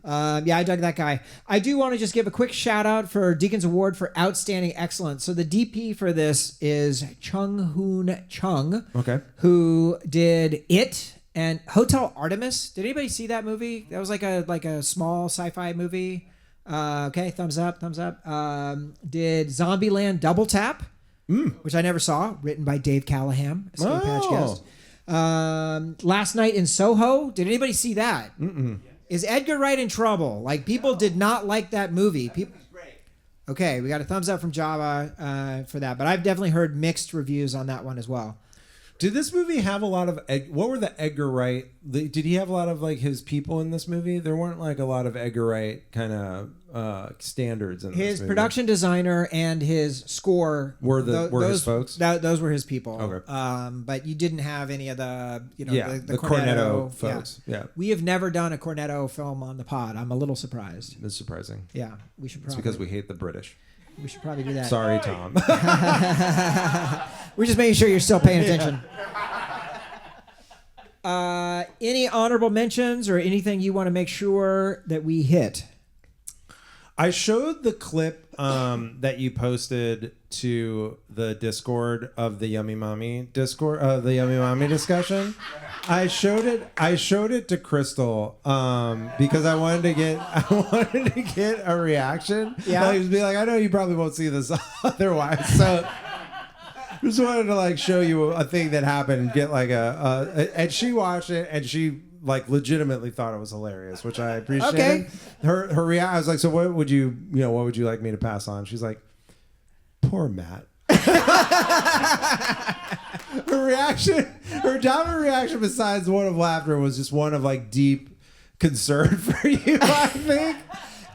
Yeah, I dug that guy. I do want to just give a quick shout out for Deacon's Award for Outstanding Excellence. So the DP for this is Chung Hoon Chung, Okay. who did It and Hotel Artemis. Did anybody see that movie? That was like a small sci-fi movie. Okay, thumbs up. Did Zombieland Double Tap, which I never saw, written by Dave Callahan, Escape Patch guest. Last Night in Soho. Did anybody see that? Mm-mm. Is Edgar Wright in trouble? Like, people did not like that movie. Okay, we got a thumbs up from Java for that, but I've definitely heard mixed reviews on that one as well. Did this movie have a lot of... what were the Edgar Wright... Did he have a lot of like his people in this movie? There weren't like a lot of Edgar Wright kind of standards in this movie. His production designer and his score were his folks? Those were his people. Okay. But you didn't have any of the the Cornetto folks. Yeah. We have never done a Cornetto film on the pod. I'm a little surprised. It's surprising. Yeah, we should probably. It's because we hate the British. We should probably do that. Sorry, Tom. We're just making sure you're still paying attention. Any honorable mentions or anything you want to make sure that we hit? I showed the clip that you posted to the Discord of the Yummy Mommy Discord, the Yummy Mommy discussion. I showed it to Crystal because I wanted to get a reaction. Yeah. Like, be like, I know you probably won't see this otherwise, so just wanted to like show you a thing that happened and get like and she watched it and she like legitimately thought it was hilarious, which I appreciated. Okay. Her reaction, I was like, so what would you like me to pass on? She's like, poor Matt. Her dominant reaction besides one of laughter was just one of like deep concern for you, I think.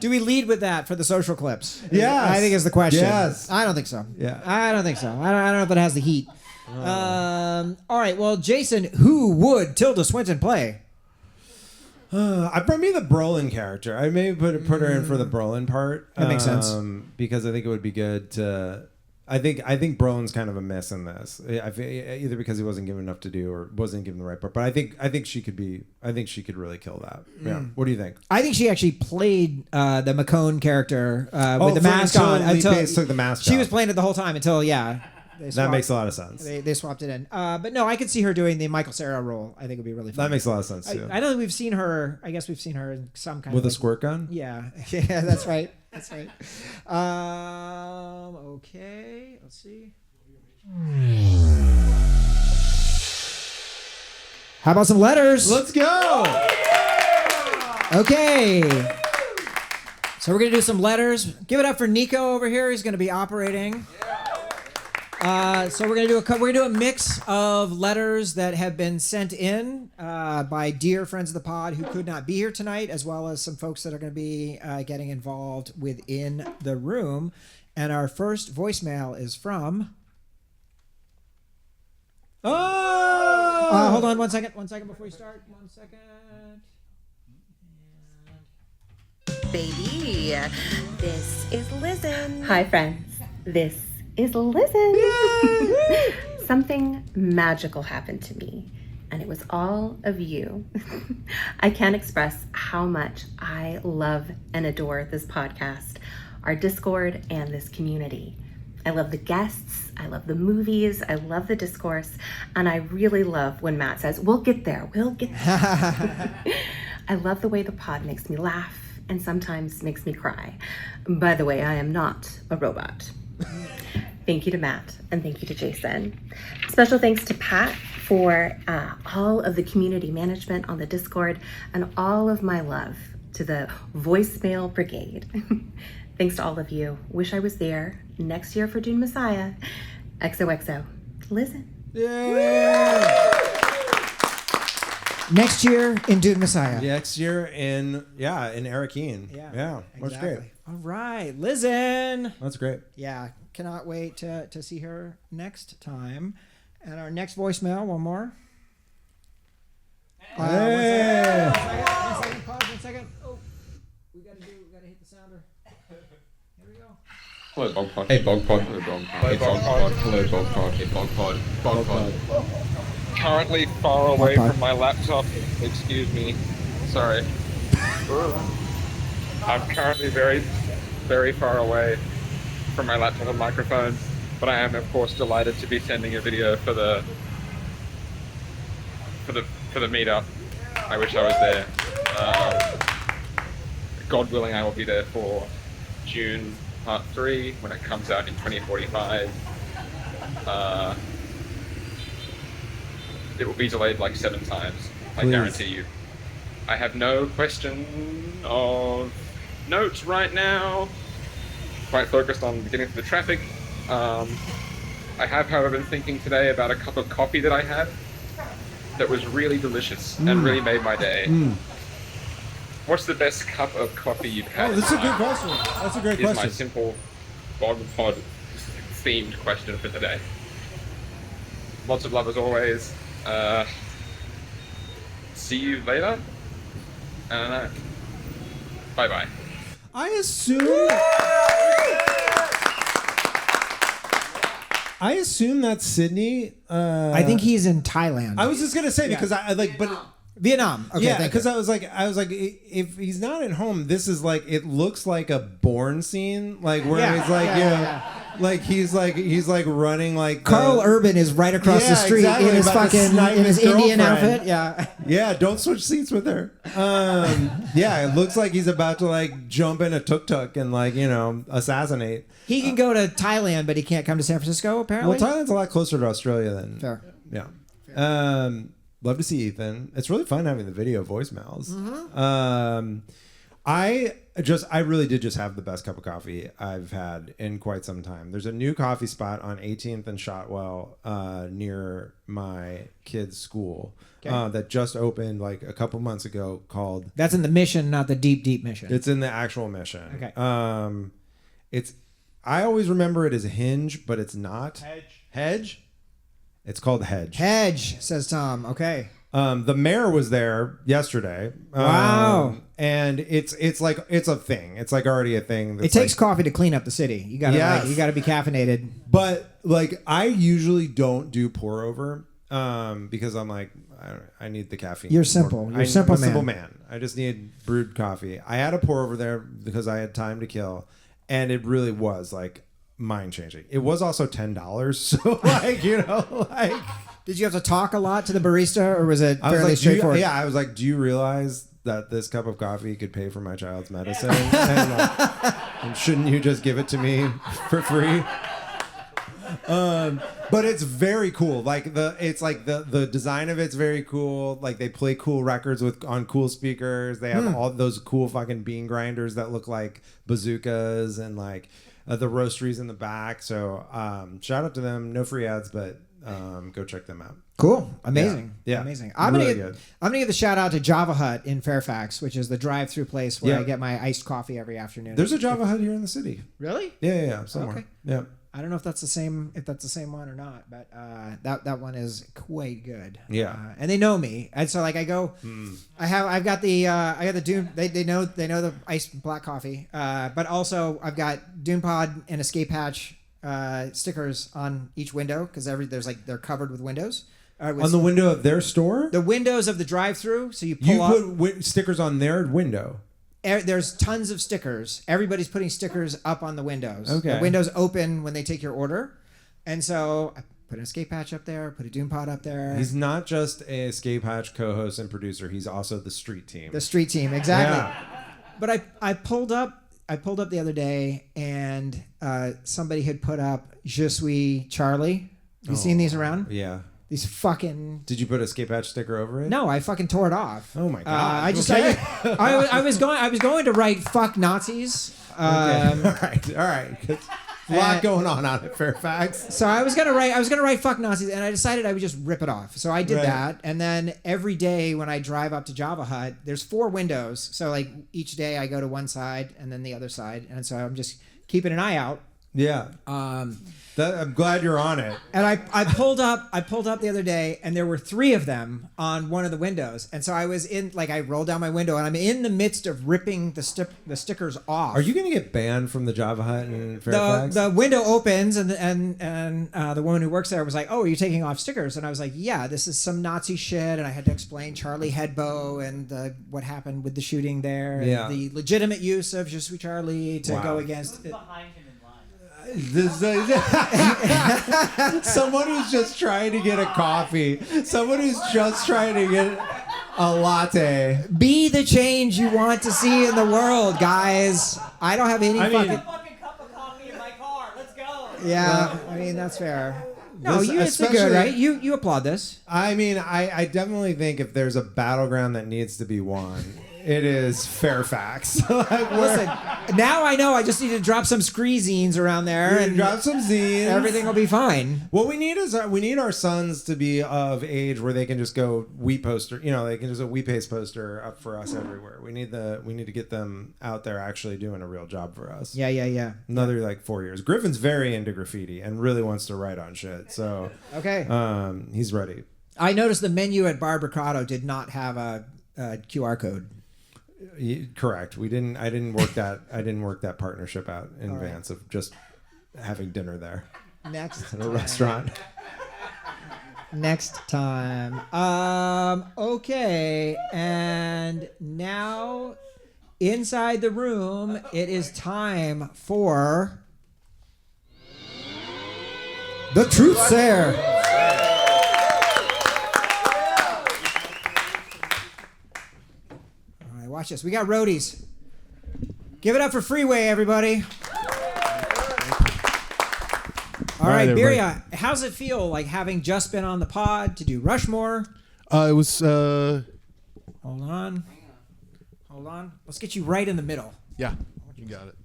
Do we lead with that for the social clips? Yes. I think is the question. Yes. I don't think so. Yeah. I don't think so. I don't know if it has the heat. All right. Well, Jason, who would Tilda Swinton play? I brought me the Brolin character. I may put her in for the Brolin part. That makes sense. Because I think it would be good to. I think Brolin's kind of a miss in this. Either because he wasn't given enough to do or wasn't given the right part. But I think she could be. I think she could really kill that. Yeah. What do you think? I think she actually played the McCone character with the mask on until Lee Pace took the mask she off. was playing it the whole time until That makes a lot of sense. They swapped it in. But no, I could see her doing the Michael Cera role. I think it'd be really fun. That makes a lot of sense too. I know that we've seen her. I guess we've seen her in some kind With of a squirt gun? Yeah, yeah, that's right. That's right. Okay, let's see. How about some letters? Let's go. Okay. So we're gonna do some letters. Give it up for Nico over here. He's gonna be operating. So we're gonna do a mix of letters that have been sent in by dear friends of the pod who could not be here tonight, as well as some folks that are going to be getting involved within the room. And our first voicemail is from. Hold on 1 second. 1 second before you start. 1 second. Baby, this is Lizen. Hi, friends. This is Lizen. Something magical happened to me, and it was all of you. I can't express how much I love and adore this podcast, our Discord, and this community. I love the guests, I love the movies, I love the discourse, and I really love when Matt says, we'll get there. I love the way the pod makes me laugh and sometimes makes me cry. By the way, I am not a robot. Thank you to Matt, and thank you to Jason. Special thanks to Pat for all of the community management on the Discord, and all of my love to the voicemail brigade. Thanks to all of you. Wish I was there next year for Dune Messiah. XOXO. Listen. Yeah. Next year in Dune Messiah. Next year in Arakeen. Yeah. That's exactly. great. All right, Lizen. That's great. Yeah, cannot wait to see her next time. And our next voicemail, one more. Hey. One second, pause, 1 second. Oh, we gotta hit the sounder. Here we go. Hello, Bogpod. Hey, Bogpod. Hello, Bogpod. Hey, Bogpod. Hello, Bogpod. Hey, Bogpod. Bogpod. Currently far away from my laptop. Excuse me. Sorry. I'm currently very, very far away from my laptop and microphone, but I am, of course, delighted to be sending a video for the meetup. I wish I was there. God willing, I will be there for June Part 3 when it comes out in 2045. It will be delayed like 7 times. I guarantee you. I have no question of notes right now. Quite focused on getting through the traffic. I have, however, been thinking today about a cup of coffee that I had that was really delicious and really made my day. What's the best cup of coffee you've had? Oh, that's a good question. That's a great question. Is my simple Bogpod themed question for today. Lots of love as always. See you later. I don't know. Bye bye. I assume that's Sydney. I think he's in Thailand. I was just gonna say because I like, but Vietnam. Okay, yeah, because I was like, if he's not at home, this is like, it looks like a Bourne scene, like where he's like, like he's like running like Carl Urban is right across the street in his fucking in his Indian outfit. Yeah, don't switch seats with her. Yeah, it looks like he's about to like jump in a tuk-tuk and like assassinate. He can go to Thailand, but he can't come to San Francisco. Apparently, well, Thailand's a lot closer to Australia than fair. Yeah. Love to see Ethan. It's really fun having the video voicemails. I really did just have the best cup of coffee I've had in quite some time. There's a new coffee spot on 18th and Shotwell near my kids' school that just opened like a couple months ago called... That's in the Mission, not the deep Mission. It's in the actual Mission. Okay. I always remember it as Hinge, but it's not. Hedge? It's called Hedge. Hedge, says Tom. Okay. The mayor was there yesterday. Wow. And it's a thing. It's like already a thing. It takes coffee to clean up the city. You gotta you gotta be caffeinated. But like I usually don't do pour over because I'm like I need the caffeine. You're simple. You're a simple man. I just need brewed coffee. I had a pour over there because I had time to kill, and it really was like mind changing. It was also $10, so like like. Did you have to talk a lot to the barista, or was it fairly straightforward? I was like, do you realize that this cup of coffee could pay for my child's medicine? and shouldn't you just give it to me for free? But it's very cool. Like the design of it's very cool. Like they play cool records on cool speakers. They have all those cool fucking bean grinders that look like bazookas, and like the roasteries in the back. So shout out to them. No free ads, but go check them out. Cool. Amazing. Yeah. Amazing. I'm gonna give the shout out to Java Hut in Fairfax, which is the drive-through place where I get my iced coffee every afternoon. There's a Java Hut here in the city. Really? Yeah, somewhere. Okay. Yeah. I don't know if that's the same one or not, but that one is quite good. Yeah. And they know me, and so like I go, I got the Dune. They know the iced black coffee, but also I've got Dune Pod and Escape Hatch stickers on each window because they're covered with windows. On the window of their store? The windows of the drive-through. So you put stickers on their window. There's tons of stickers. Everybody's putting stickers up on the windows. Okay. The windows open when they take your order, and so I put an Escape Hatch up there. Put a Dune Pod up there. He's not just a Escape Hatch co-host and producer. He's also the street team. The street team, exactly. Yeah. But I pulled up the other day, and somebody had put up "Je suis Charlie." You seen these around? Yeah. These fucking. Did you put a Escape Hatch sticker over it? No, I fucking tore it off. Oh my god! I was going to write "fuck Nazis." All right. A lot going on out at Fairfax. So I was gonna write "fuck Nazis," and I decided I would just rip it off. So I did that, and then every day when I drive up to Java Hut, there's 4 windows. So like each day I go to one side and then the other side, and so I'm just keeping an eye out Yeah. I'm glad you're on it. And I pulled up the other day, and there were 3 of them on one of the windows. And so I was I rolled down my window, and I'm in the midst of ripping the stickers off. Are you going to get banned from the Java Hut in Fairfax? The window opens, and the woman who works there was like, "Oh, are you taking off stickers?" And I was like, "Yeah, this is some Nazi shit." And I had to explain Charlie Hebdo and what happened with the shooting there, and the legitimate use of Je suis Charlie to go against. Behind him in line. Someone who's just trying to get a coffee. Someone who's just trying to get a latte. Be the change you want to see in the world, guys. I don't have any fucking cup of coffee in my car. Let's go. Yeah, I mean, that's fair. No, it's been good, right? You applaud this. I mean, I definitely think if there's a battleground that needs to be won, it is Fairfax. Listen, now I know I just need to drop some zines around there and drop some zines. Everything will be fine. What we need is we need our sons to be of age where they can just go wheat poster. They can just a wheat paste poster up for us everywhere. We need to get them out there actually doing a real job for us. Yeah. Another 4 years. Griffin's very into graffiti and really wants to write on shit. So okay, he's ready. I noticed the menu at Bar Bricado did not have a QR code. Correct. I didn't work that. I didn't work that partnership out in advance of just having dinner there. Next at a restaurant. Next time. Okay, and now inside the room, it is time for the Truth Sayer. Watch this. We got roadies. Give it up for Freeway, everybody. All right, Birya, how's it feel like having just been on the pod to do Rushmore? It was... Hold on. Let's get you right in the middle. Yeah, you got it.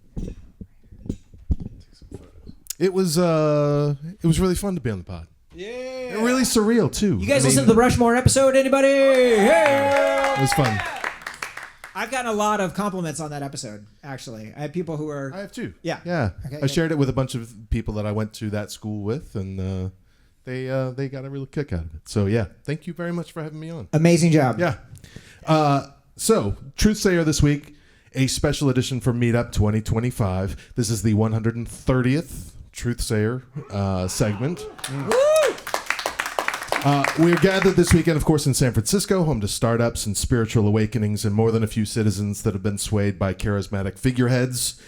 It was really fun to be on the pod. Yeah. Really surreal, too. You guys listen to the Rushmore episode, anybody? Hey! It was fun. I've gotten a lot of compliments on that episode, actually. I have people who are... I have too. Yeah. Okay, I shared it with a bunch of people that I went to that school with, and they got a real kick out of it. So, yeah, thank you very much for having me on. Amazing job. Yeah. So, Truth Sayer this week, a special edition for Meetup 2025. This is the 130th Truth Sayer segment. Woo! We are gathered this weekend, of course, in San Francisco, home to startups and spiritual awakenings and more than a few citizens that have been swayed by charismatic figureheads.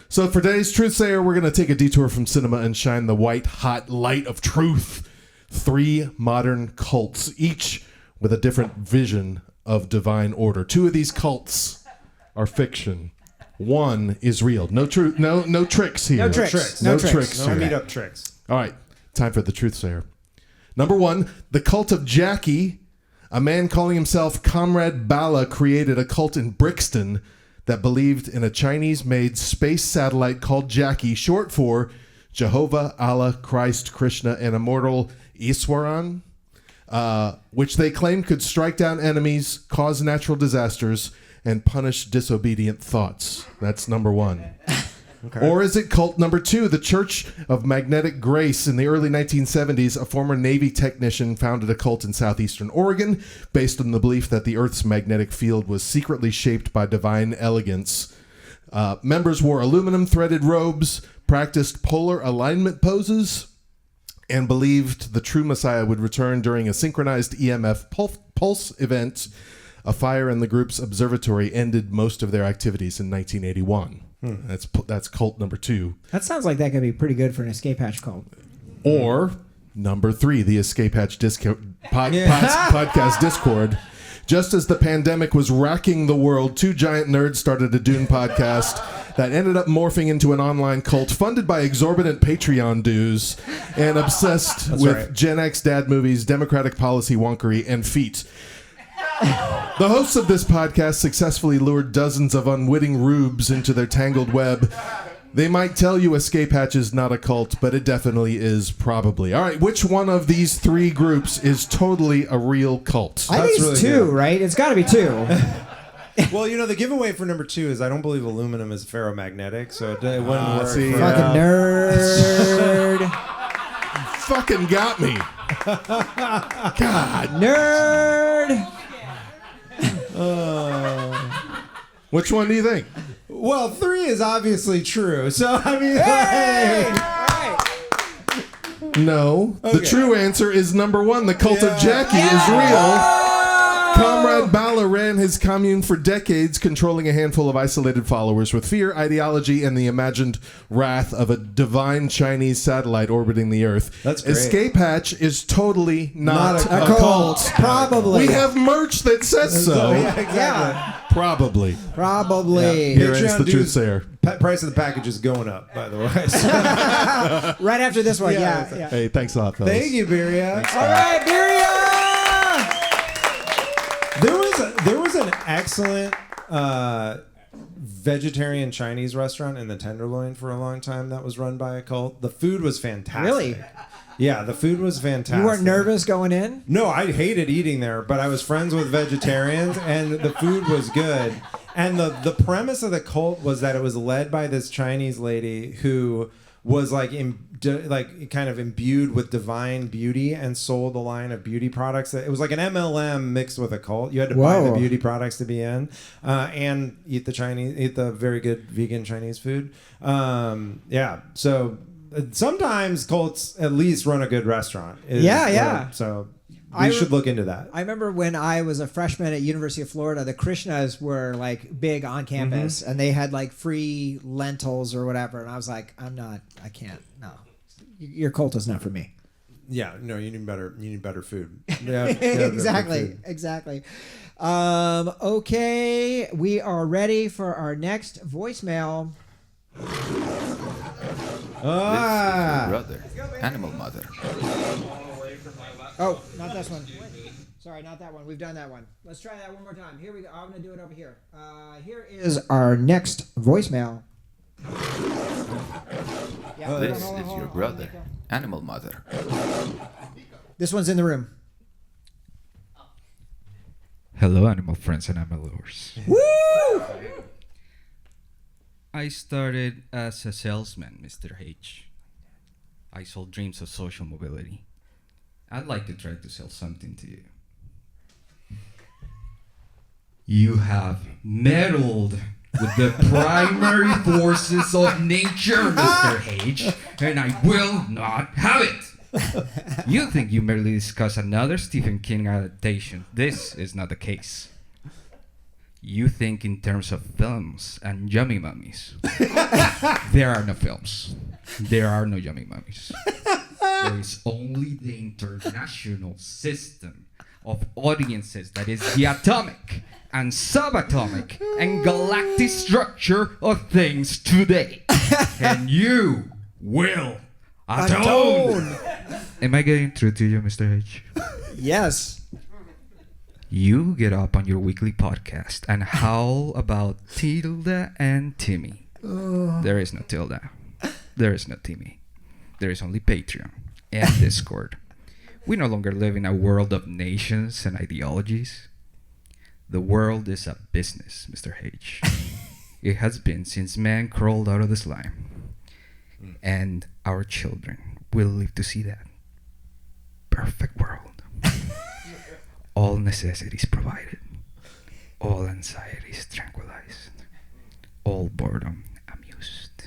So for today's Truth Sayer, we're going to take a detour from cinema and shine the white-hot light of truth. 3 modern cults, each with a different vision of divine order. 2 of these cults are fiction. 1 is real. No tricks here. No tricks. No here. Meetup tricks. All right, time for the Truth Sayer. Number 1, the cult of Jackie. A man calling himself Comrade Bala created a cult in Brixton that believed in a Chinese-made space satellite called Jackie, short for Jehovah, Allah, Christ, Krishna, and immortal Iswaran, which they claimed could strike down enemies, cause natural disasters, and punish disobedient thoughts. That's number 1. Okay. Or is it cult number 2, the Church of Magnetic Grace? In the early 1970s, a former Navy technician founded a cult in southeastern Oregon based on the belief that the Earth's magnetic field was secretly shaped by divine elegance. Members wore aluminum threaded robes, practiced polar alignment poses, and believed the true Messiah would return during a synchronized EMF pulse event. A fire in the group's observatory ended most of their activities in 1981. That's cult number 2. That sounds like that could be pretty good for an escape hatch cult. Or number 3, the escape hatch podcast Discord. Just as the pandemic was racking the world, 2 giant nerds started a Dune podcast that ended up morphing into an online cult funded by exorbitant Patreon dues and obsessed with Gen X dad movies, democratic policy wonkery, and feet. The hosts of this podcast successfully lured dozens of unwitting rubes into their tangled web. They might tell you escape hatch is not a cult, but it definitely is, probably. All right, which one of these 3 groups is totally a real cult? I think it's really 2, right? It's got to be 2. Well, the giveaway for number 2 is I don't believe aluminum is ferromagnetic, so it wouldn't work. See, Fucking nerd. fucking got me. God. Nerd. Which one do you think? Well, 3 is obviously true. So I mean, No. The Okay. true answer is number 1. The cult of Jackie is real. Comrade Bala ran his commune for decades, controlling a handful of isolated followers with fear, ideology, and the imagined wrath of a divine Chinese satellite orbiting the Earth. That's great. Escape Hatch is totally not Not a cult. Probably. We have merch that says so. yeah, exactly. Probably. Probably. Here ends the Patreon truth sayer. Price of the package is going up, by the way. Right after this one. Yeah. Yeah. Hey, thanks a lot, fellas. Thank you, Birria. All right, Birria. There was an excellent vegetarian Chinese restaurant in the Tenderloin for a long time that was run by a cult. The food was fantastic. Really? Yeah, the food was fantastic. You weren't nervous going in? No, I hated eating there, but I was friends with vegetarians, and the food was good. And the premise of the cult was that it was led by this Chinese lady who was kind of imbued with divine beauty and sold a line of beauty products. It was like an MLM mixed with a cult. You had to buy the beauty products to be in, and eat the very good vegan Chinese food. So sometimes cults at least run a good restaurant. So we should look into that. I remember when I was a freshman at University of Florida, the Krishnas were like big on campus, and they had like free lentils or whatever. And I was like, I can't. No, your cult is not for me. Yeah, no, you need better food. Yeah, Exactly. Okay, we are ready for our next voicemail. Brother, animal mother. Oh, not this one. Sorry, not that one. We've done that one. Let's try that one more time. Here we go. I'm going to do it over here. Here is our next voicemail. Yeah, This hold on, is hold your on, brother, Nico. animal mother. This one's in the room. Hello, animal friends and animal lovers. Woo! I started as a salesman, Mr. H. I sold dreams of social mobility. I'd like to try to sell something to you. You have meddled with the primary forces of nature, Mr. H, and I will not have it. You think you merely discuss another Stephen King adaptation. This is not the case. You think in terms of films and yummy mummies. There are no films. There are no yummy mummies. There is only the international system of audiences that is the atomic and subatomic and galactic structure of things today. And you will atone. Am I getting through to you, Mr. H? Yes. You get up on your weekly podcast and howl about Tilda and Timmy. There is no Tilda. There is no Timmy. There is only Patreon and Discord. We no longer live in a world of nations and ideologies. The world is a business, Mr. H. It has been since man crawled out of the slime. And our children will live to see that perfect world. All necessities provided. All anxieties tranquilized. All boredom amused.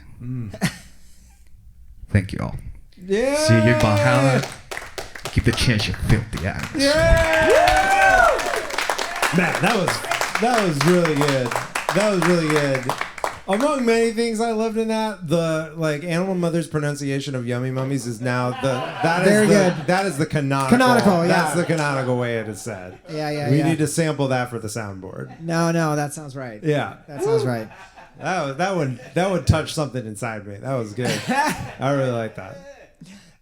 Thank you all. Yeah. See you in Valhalla. Keep the change, you filthy animals. Man, that was really good. That was really good. Among many things I loved in that, the Animal Mother's pronunciation of yummy mummies is now that is the canonical. Canonical, yeah. That's the canonical way it is said. Yeah. We need to sample that for the soundboard. No, that sounds right. Yeah. That sounds right. That would touch something inside me. That was good. I really like that.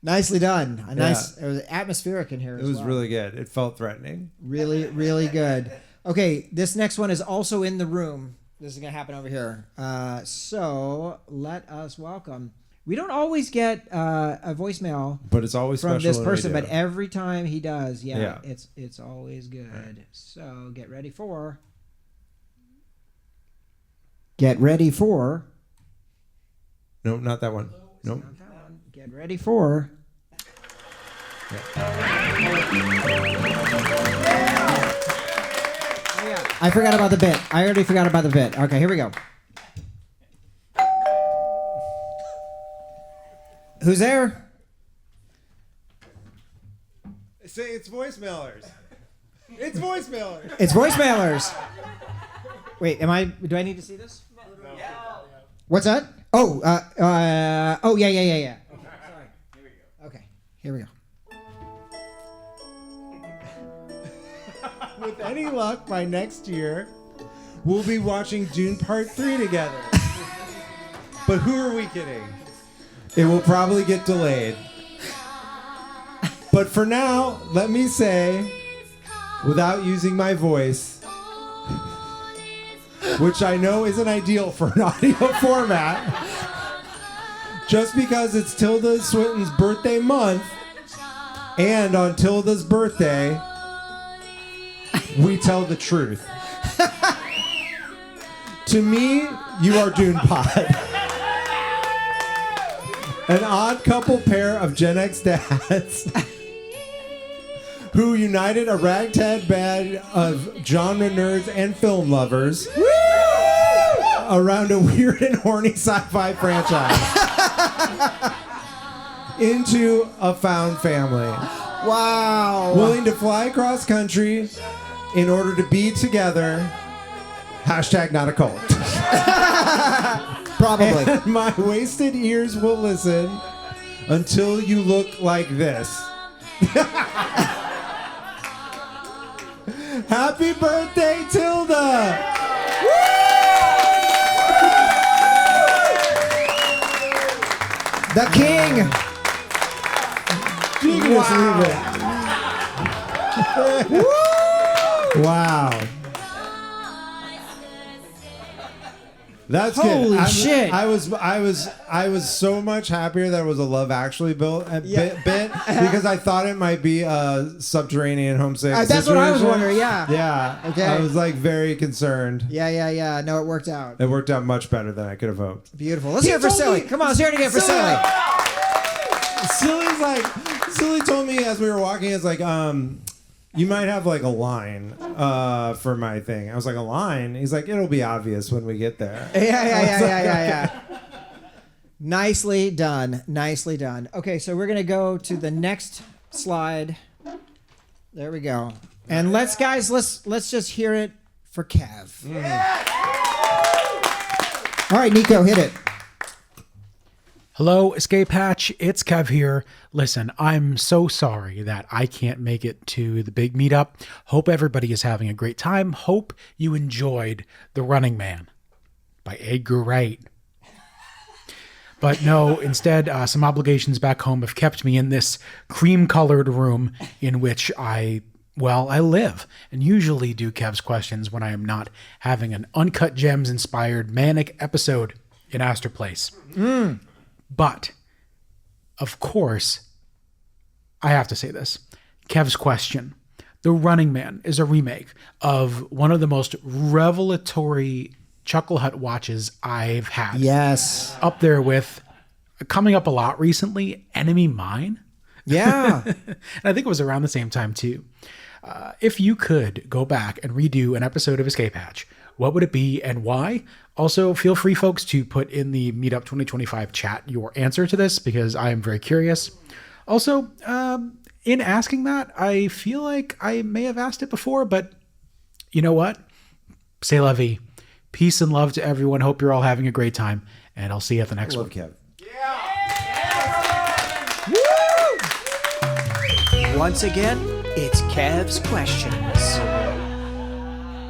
Nicely done. It was atmospheric in here. It was really good. It felt threatening. really, really good. Okay, this next one is also in the room. This is going to happen over here. So let us welcome. We don't always get a voicemail, but it's always from special this when we person. do. But every time he does, it's always good. So get ready for Get ready for. No, not that one. Nope. Not that one. Get ready for. I forgot about the bit. I already forgot about the bit. Okay, here we go. Who's there? Say it's voicemailers. It's voicemailers. It's voicemailers. Wait, do I need to see this? No. What's that? Oh, yeah. Okay, sorry. Here we go. Okay, here we go. With any luck, by next year, we'll be watching Dune Part 3 together. But who are we kidding? It will probably get delayed. But for now, let me say, without using my voice, which I know isn't ideal for an audio format, just because it's Tilda Swinton's birthday month, and on Tilda's birthday, we tell the truth. To me, you are Dune Pod. An odd couple pair of Gen X dads who united a ragtag band of genre nerds and film lovers around a weird and horny sci-fi franchise into a found family. Wow. Willing to fly across country in order to be together. Hashtag not a cult. Probably. And my wasted ears will listen until you look like this. Happy birthday, Tilda! The king. You can just leave it. Wow. That's Holy good. shit. I was so much happier that it was a Love Actually bit because I thought it might be a subterranean homesick That's what I was situation. wondering, yeah. Yeah. Okay. I was like very concerned. Yeah. No, it worked out. It worked out much better than I could have hoped. Beautiful. Let's hear it for Silly. Come on, let's hear it again for Silly. Silly told me as we were walking, it's like, you might have like a line for my thing. I was like, a line? He's like, it'll be obvious when we get there. Yeah. Nicely done. Okay, so we're gonna go to the next slide. There we go. And let's just hear it for Kev. All right, Nico, hit it. Hello, Escape Hatch. It's Kev here. Listen, I'm so sorry that I can't make it to the big meetup. Hope everybody is having a great time. Hope you enjoyed The Running Man by Edgar Wright. But no, instead, some obligations back home have kept me in this cream-colored room in which I live, and usually do Kev's questions when I am not having an Uncut Gems-inspired manic episode in Astor Place. But, of course, I have to say this. Kev's question. The Running Man is a remake of one of the most revelatory Chuckle Hut watches I've had. Yes. Up there with, coming up a lot recently, Enemy Mine. Yeah. And I think it was around the same time, too. If you could go back and redo an episode of Escape Hatch, what would it be and why? Also, feel free, folks, to put in the Meetup 2025 chat your answer to this, because I am very curious. Also, in asking that, I feel like I may have asked it before, but you know what? C'est la vie. Peace and love to everyone. Hope you're all having a great time, and I'll see you at the next one. Kev. Once again, it's Kev's questions.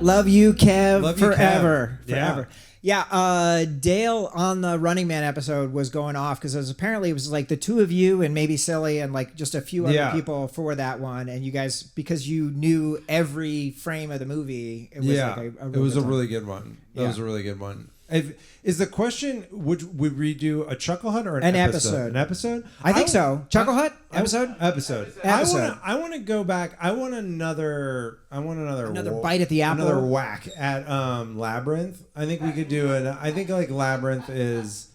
Love you, Kev, Love you, forever. Kev. Yeah. Forever. Yeah, Dale on the Running Man episode was going off because apparently it was like the two of you and maybe Silly and like just a few other people for that one. And you guys, because you knew every frame of the movie, it was like a it was a really good one. That was a really good one. Is the question, would we do a Chuckle Hut or An episode. An episode? I think so. Chuckle Hut episode. Episode. I want to go back. I want another bite at the apple. Another whack at Labyrinth. I think we could do it. I think like Labyrinth is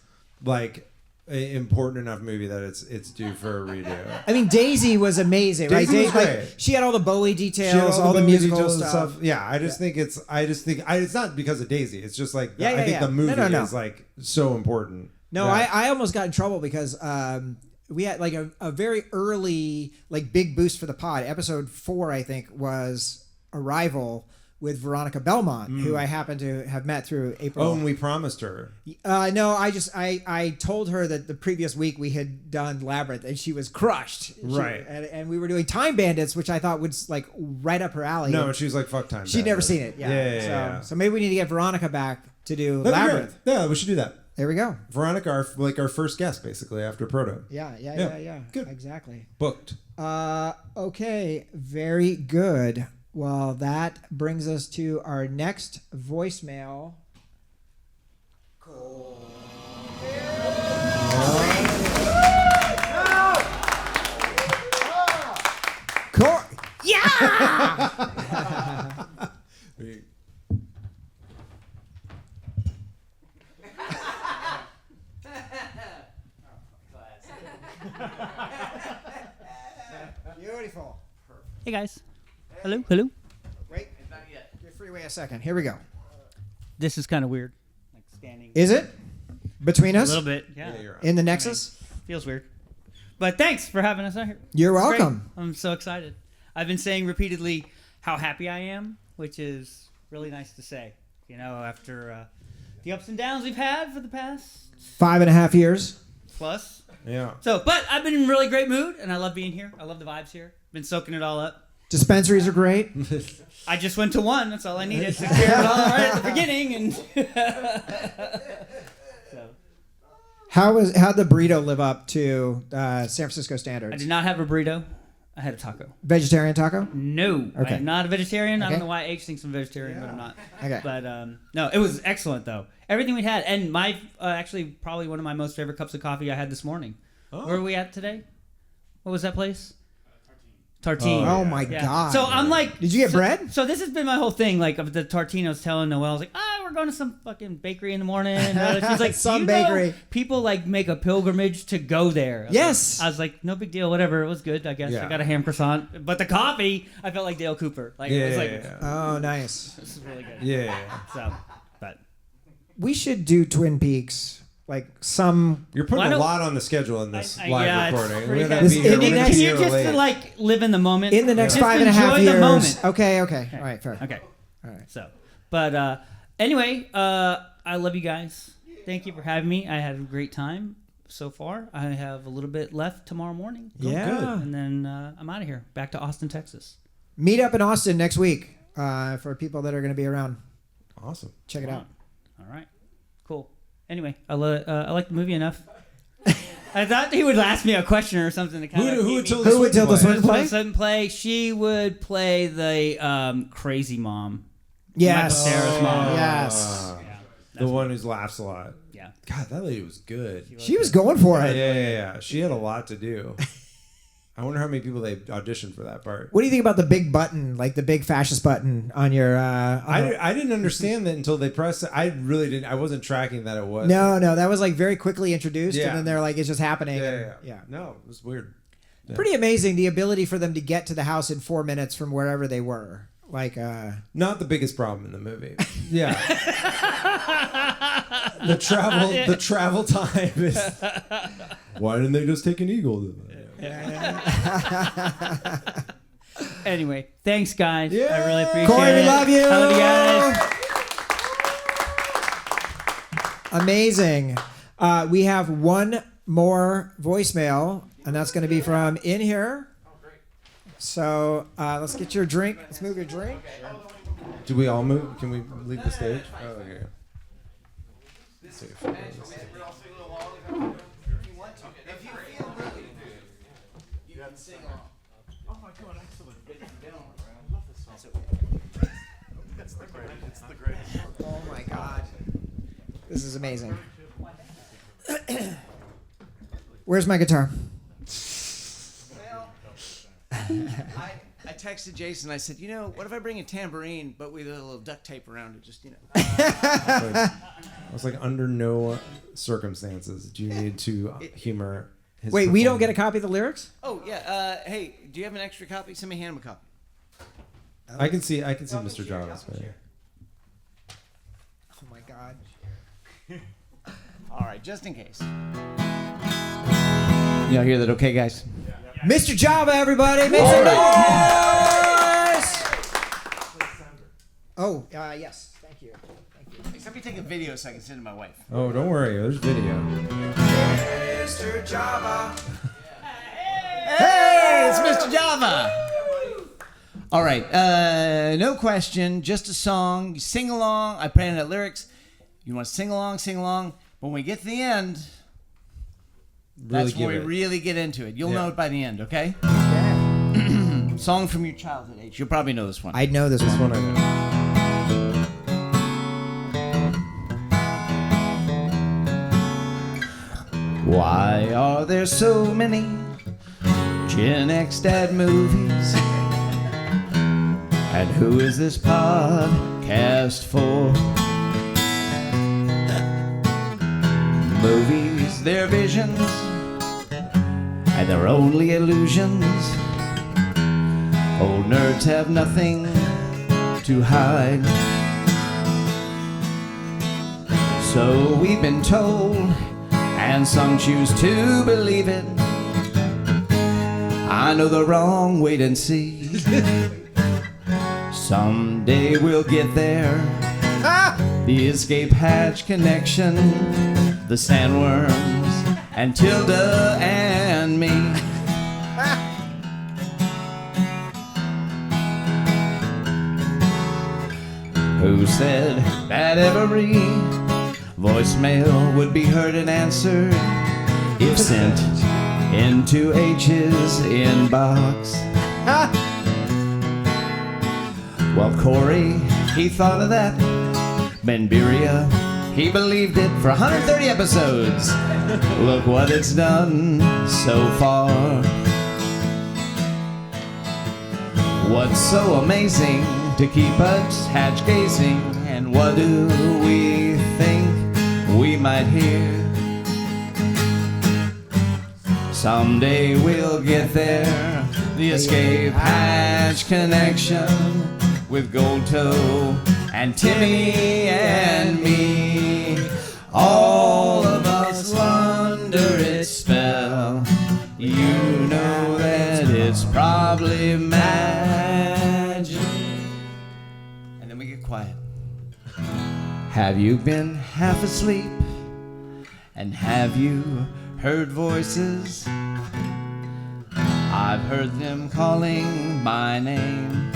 like an important enough movie that it's due for a redo. I mean, Daisy was amazing, right? Daisy was great. Like, she had all the Bowie details, She had all the Bowie musical details and stuff. Yeah, I just think it's not because of Daisy. It's just like Yeah, I yeah, think yeah. the movie No. is like so important. No, that- I almost got in trouble because we had like a very early like big boost for the pod. Episode 4, I think, was Arrival with Veronica Belmont, who I happen to have met through April. Oh, and we promised her. No, I told her that the previous week we had done Labyrinth and she was crushed. Right. And we were doing Time Bandits, which I thought was like right up her alley. No, and she was like, "Fuck Time." She'd never Bandits. seen it. Yeah. So maybe we need to get Veronica back to do That'd be Labyrinth. great. Yeah, we should do that. There we go. Veronica, our first guest, basically after Proto. Yeah. Good. Exactly. Booked. Okay, very good. Well, that brings us to our next voicemail. Yeah! Beautiful. Hey guys. Hello. Wait, give Freeway a second. Here we go. This is kind of weird. Like standing. Is it? Between us? A little bit, yeah. you're on. In the Nexus? Feels weird. But thanks for having us out here. You're It's great. welcome. I'm so excited. I've been saying repeatedly how happy I am, which is really nice to say. You know, after the ups and downs we've had for the past 5.5 years. plus. Yeah. So, but I've been in a really great mood, and I love being here. I love the vibes here. Been soaking it all up. Dispensaries are great. I just went to one. That's all I needed to clear it all right at the beginning. And so, How'd the burrito live up to San Francisco I standards? did not have a burrito. I had a taco. Vegetarian taco? No, Okay. I'm not a vegetarian. I Okay. don't know why H thinks I'm vegetarian, but I'm not. Okay. But no, it was excellent though. Everything we had, and my actually probably one of my most favorite cups of coffee I had this morning. Oh. Where are we at today? What was that place? Tartine. Oh my God. So I'm like, Did you get bread? So this has been my whole thing. Like of the Tartine, I was telling Noelle, I was like, we're going to some fucking bakery in the morning. And she's like, Some "Do you know bakery." people like make a pilgrimage to go there. I was Yes. like, I was like, no big deal. Whatever. It was good. I guess Yeah. I got a ham croissant, but the coffee, I felt like Dale Cooper. Like it was like, Oh, nice. this is really good. Yeah. So, but We should do Twin Peaks. Like some. You're putting Well, I a don't- lot on the schedule in this I- live yeah, it's recording. pretty We're gonna heavy. be here. This We're gonna next be you here just late. to like live in the moment. In the next Just 5.5 enjoy the years. moment. Okay. All right, fair. Okay. All right. So, but anyway, I love you guys. Thank you for having me. I had a great time so far. I have a little bit left tomorrow morning. Yeah. And then I'm out of here. Back to Austin, Texas. Meet up in Austin next week for people that are going to be around. Awesome. Check it out. All right. Cool. Anyway, I like the movie enough. I thought he would ask me a question or something to kind of Who would Who would Tilda Swinton play? Swinton play? She would play the crazy mom. Yes. Michael Cera's mom. Yes. The one who laughs a lot. Yeah. God, that lady was good. She was going for it. Yeah. She had a lot to do. I wonder how many people they auditioned for that part. What do you think about the big button, like the big fascist button on your? I didn't understand that until they pressed it. I really didn't. I wasn't tracking that it was. No, that was like very quickly introduced, Yeah. and then they're like, it's just happening. Yeah. No, it was weird. Yeah. Pretty amazing the ability for them to get to the house in 4 minutes from wherever they were. Like, not the biggest problem in the movie. Yeah. the travel time is. Why didn't they just take an eagle? Anyway, thanks guys. Yeah. I really appreciate Corey, it. we love you. I love you guys. Amazing. We have one more voicemail, and that's going to be from in here. So let's get your drink. Let's move your drink. Do we all move? Can we leave the stage? Oh, okay. Let's see if we can- Oh my God. This is amazing. Where's my guitar? I texted Jason. I said, what if I bring a tambourine, but with a little duct tape around it, just. I was like, under no circumstances do you need to humor his. Wait, we don't performance. get a copy of the lyrics? Oh yeah. Hey, do you have an extra copy? Send me hand him a copy. I can see Mr. Jarvis. Oh my God. All right, just in case. Y'all hear that? Okay, guys. Mr. Java, everybody, make some noise! Oh, yes. Thank you. Hey, somebody take a video so I can send it to my wife. Oh, don't worry. There's video. Mr. Java. Hey, it's Mr. Java. All right, no question, just a song. You sing along. I printed out lyrics. You want to sing along, sing along. When we get to the end, Really that's when we give it. really get into it. You'll know it by the end, okay? Song from your childhood age. You'll probably know this one. I know this This one. one I know. Why are there so many Gen X dad movies? And who is this podcast for? Movies, they're visions, and they're only illusions. Old nerds have nothing to hide. So we've been told, and some choose to believe it. I know the wrong, wait and see. Someday we'll get there. The escape hatch connection, the sandworms, and Tilda and me. Who said that every voicemail would be heard and answered if sent into H's inbox? Well, Corey, he thought of that. Benbiria, he believed it for 130 episodes. Look what it's done so far. What's so amazing to keep us hatch gazing? And what do we think we might hear? Someday we'll get there. The escape hatch connection with Gold Toe and Timmy and me. All of us under its spell. You know that it's probably magic. And then we get quiet. Have you been half asleep? And have you heard voices? I've heard them calling my name.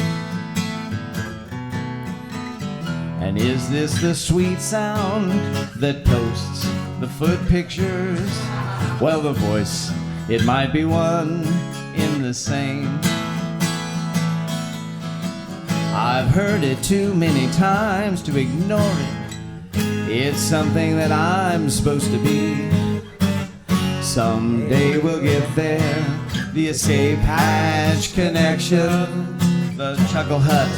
And is this the sweet sound that posts the foot pictures? Well, the voice, it might be one in the same. I've heard it too many times to ignore it. It's something that I'm supposed to be. Someday we'll get there. The escape hatch connection, the Chuckle Hut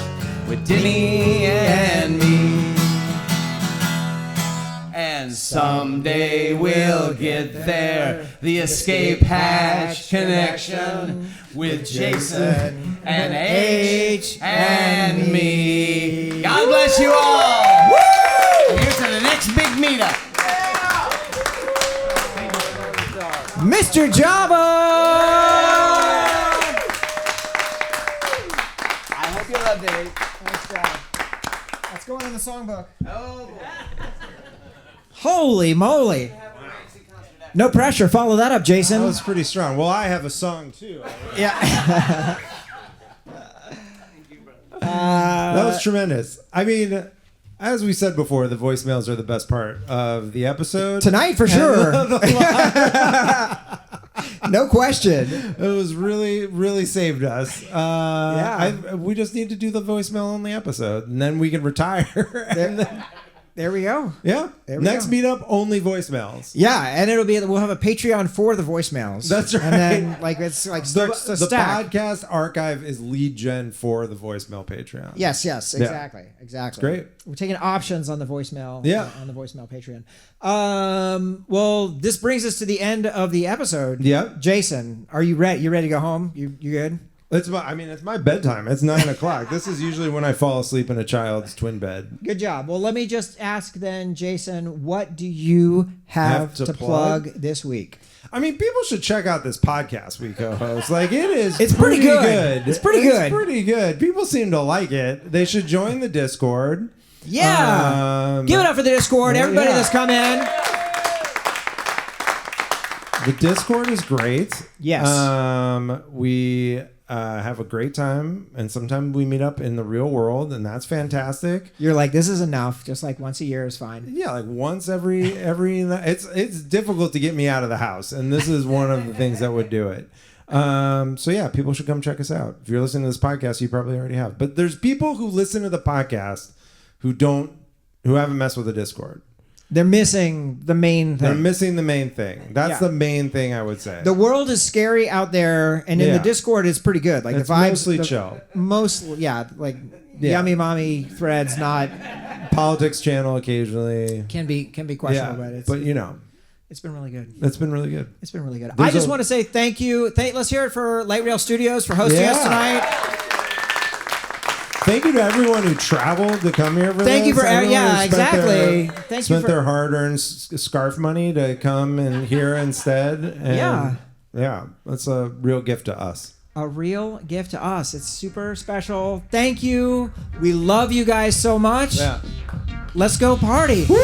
with Denny and me. And someday we'll get there. The escape hatch connection with Jason and H and me. God bless you all. Woo! Here's to the next big meetup. Mr. Java! I hope you loved it. Nice job. That's going in the songbook. Oh, boy. Holy moly. No pressure. Follow that up, Jason. That was pretty strong. Well, I have a song too. Yeah. That was tremendous. I mean, as we said before, the voicemails are the best part of the episode. Tonight, for sure. No question. It was really saved us. We just need to do the voicemail only episode, and then we can retire. And then There we go. Yeah. There we Next go. meetup, only voicemails. Yeah, and we'll have a Patreon for the voicemails. That's right. And then it's like starts to The stack. podcast archive is lead gen for the voicemail Patreon. Yes, exactly. Great. We're taking options on the voicemail. Yeah. On the voicemail Patreon. Well, this brings us to the end of the episode. Yep. Jason, are you ready? You ready to go home? You good? It's my bedtime. It's 9 o'clock. This is usually when I fall asleep in a child's twin bed. Good job. Well, let me just ask then, Jason, what do you have to plug this week? I mean, people should check out this podcast we co-host. Like, It's pretty good. It's pretty good. People seem to like it. They should join the Discord. Yeah. Give it up for the Discord. Everybody that's come in. The Discord is great. Yes. We have a great time, and sometimes we meet up in the real world, and that's fantastic. You're like, this is enough. Just like once a year is fine. Yeah, like once every it's difficult to get me out of the house, and this is one of the things that would do it. So yeah, people should come check us out. If you're listening to this podcast, you probably already have. But there's people who listen to the podcast who haven't messed with the Discord. They're missing the main thing. They're missing the main thing. That's the main thing I would say. The world is scary out there, and in the Discord, it's pretty good. Like it's the vibes, mostly chill. Yummy mommy threads, not politics channel occasionally can be questionable, but it's been really good. It's been really good. It's been really good. I just want to say thank you. Let's hear it for Light Rail Studios for hosting us tonight. Thank you to everyone who traveled to come here for Thank you for exactly. Thank you for their hard-earned scarf money to come and here instead. And yeah, that's a real gift to us. A real gift to us. It's super special. Thank you. We love you guys so much. Yeah. Let's go party. Woo!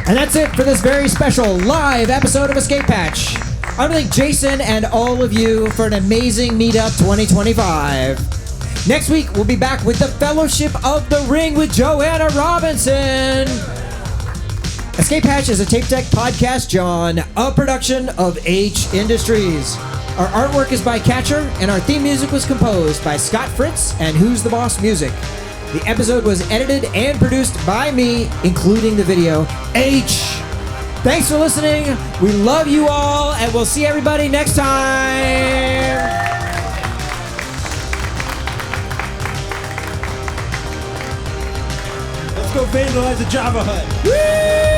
And that's it for this very special live episode of Escape Patch. I want to thank Jason and all of you for an amazing Meetup 2025. Next week, we'll be back with the Fellowship of the Ring with Joanna Robinson. Escape Hatch is a Tape Deck Podcast John, a production of H Industries. Our artwork is by Catcher, and our theme music was composed by Scott Fritz and Who's the Boss Music. The episode was edited and produced by me, including the video, H. Thanks for listening. We love you all, and we'll see everybody next time. Let's go vandalize the Java Hut. Woo!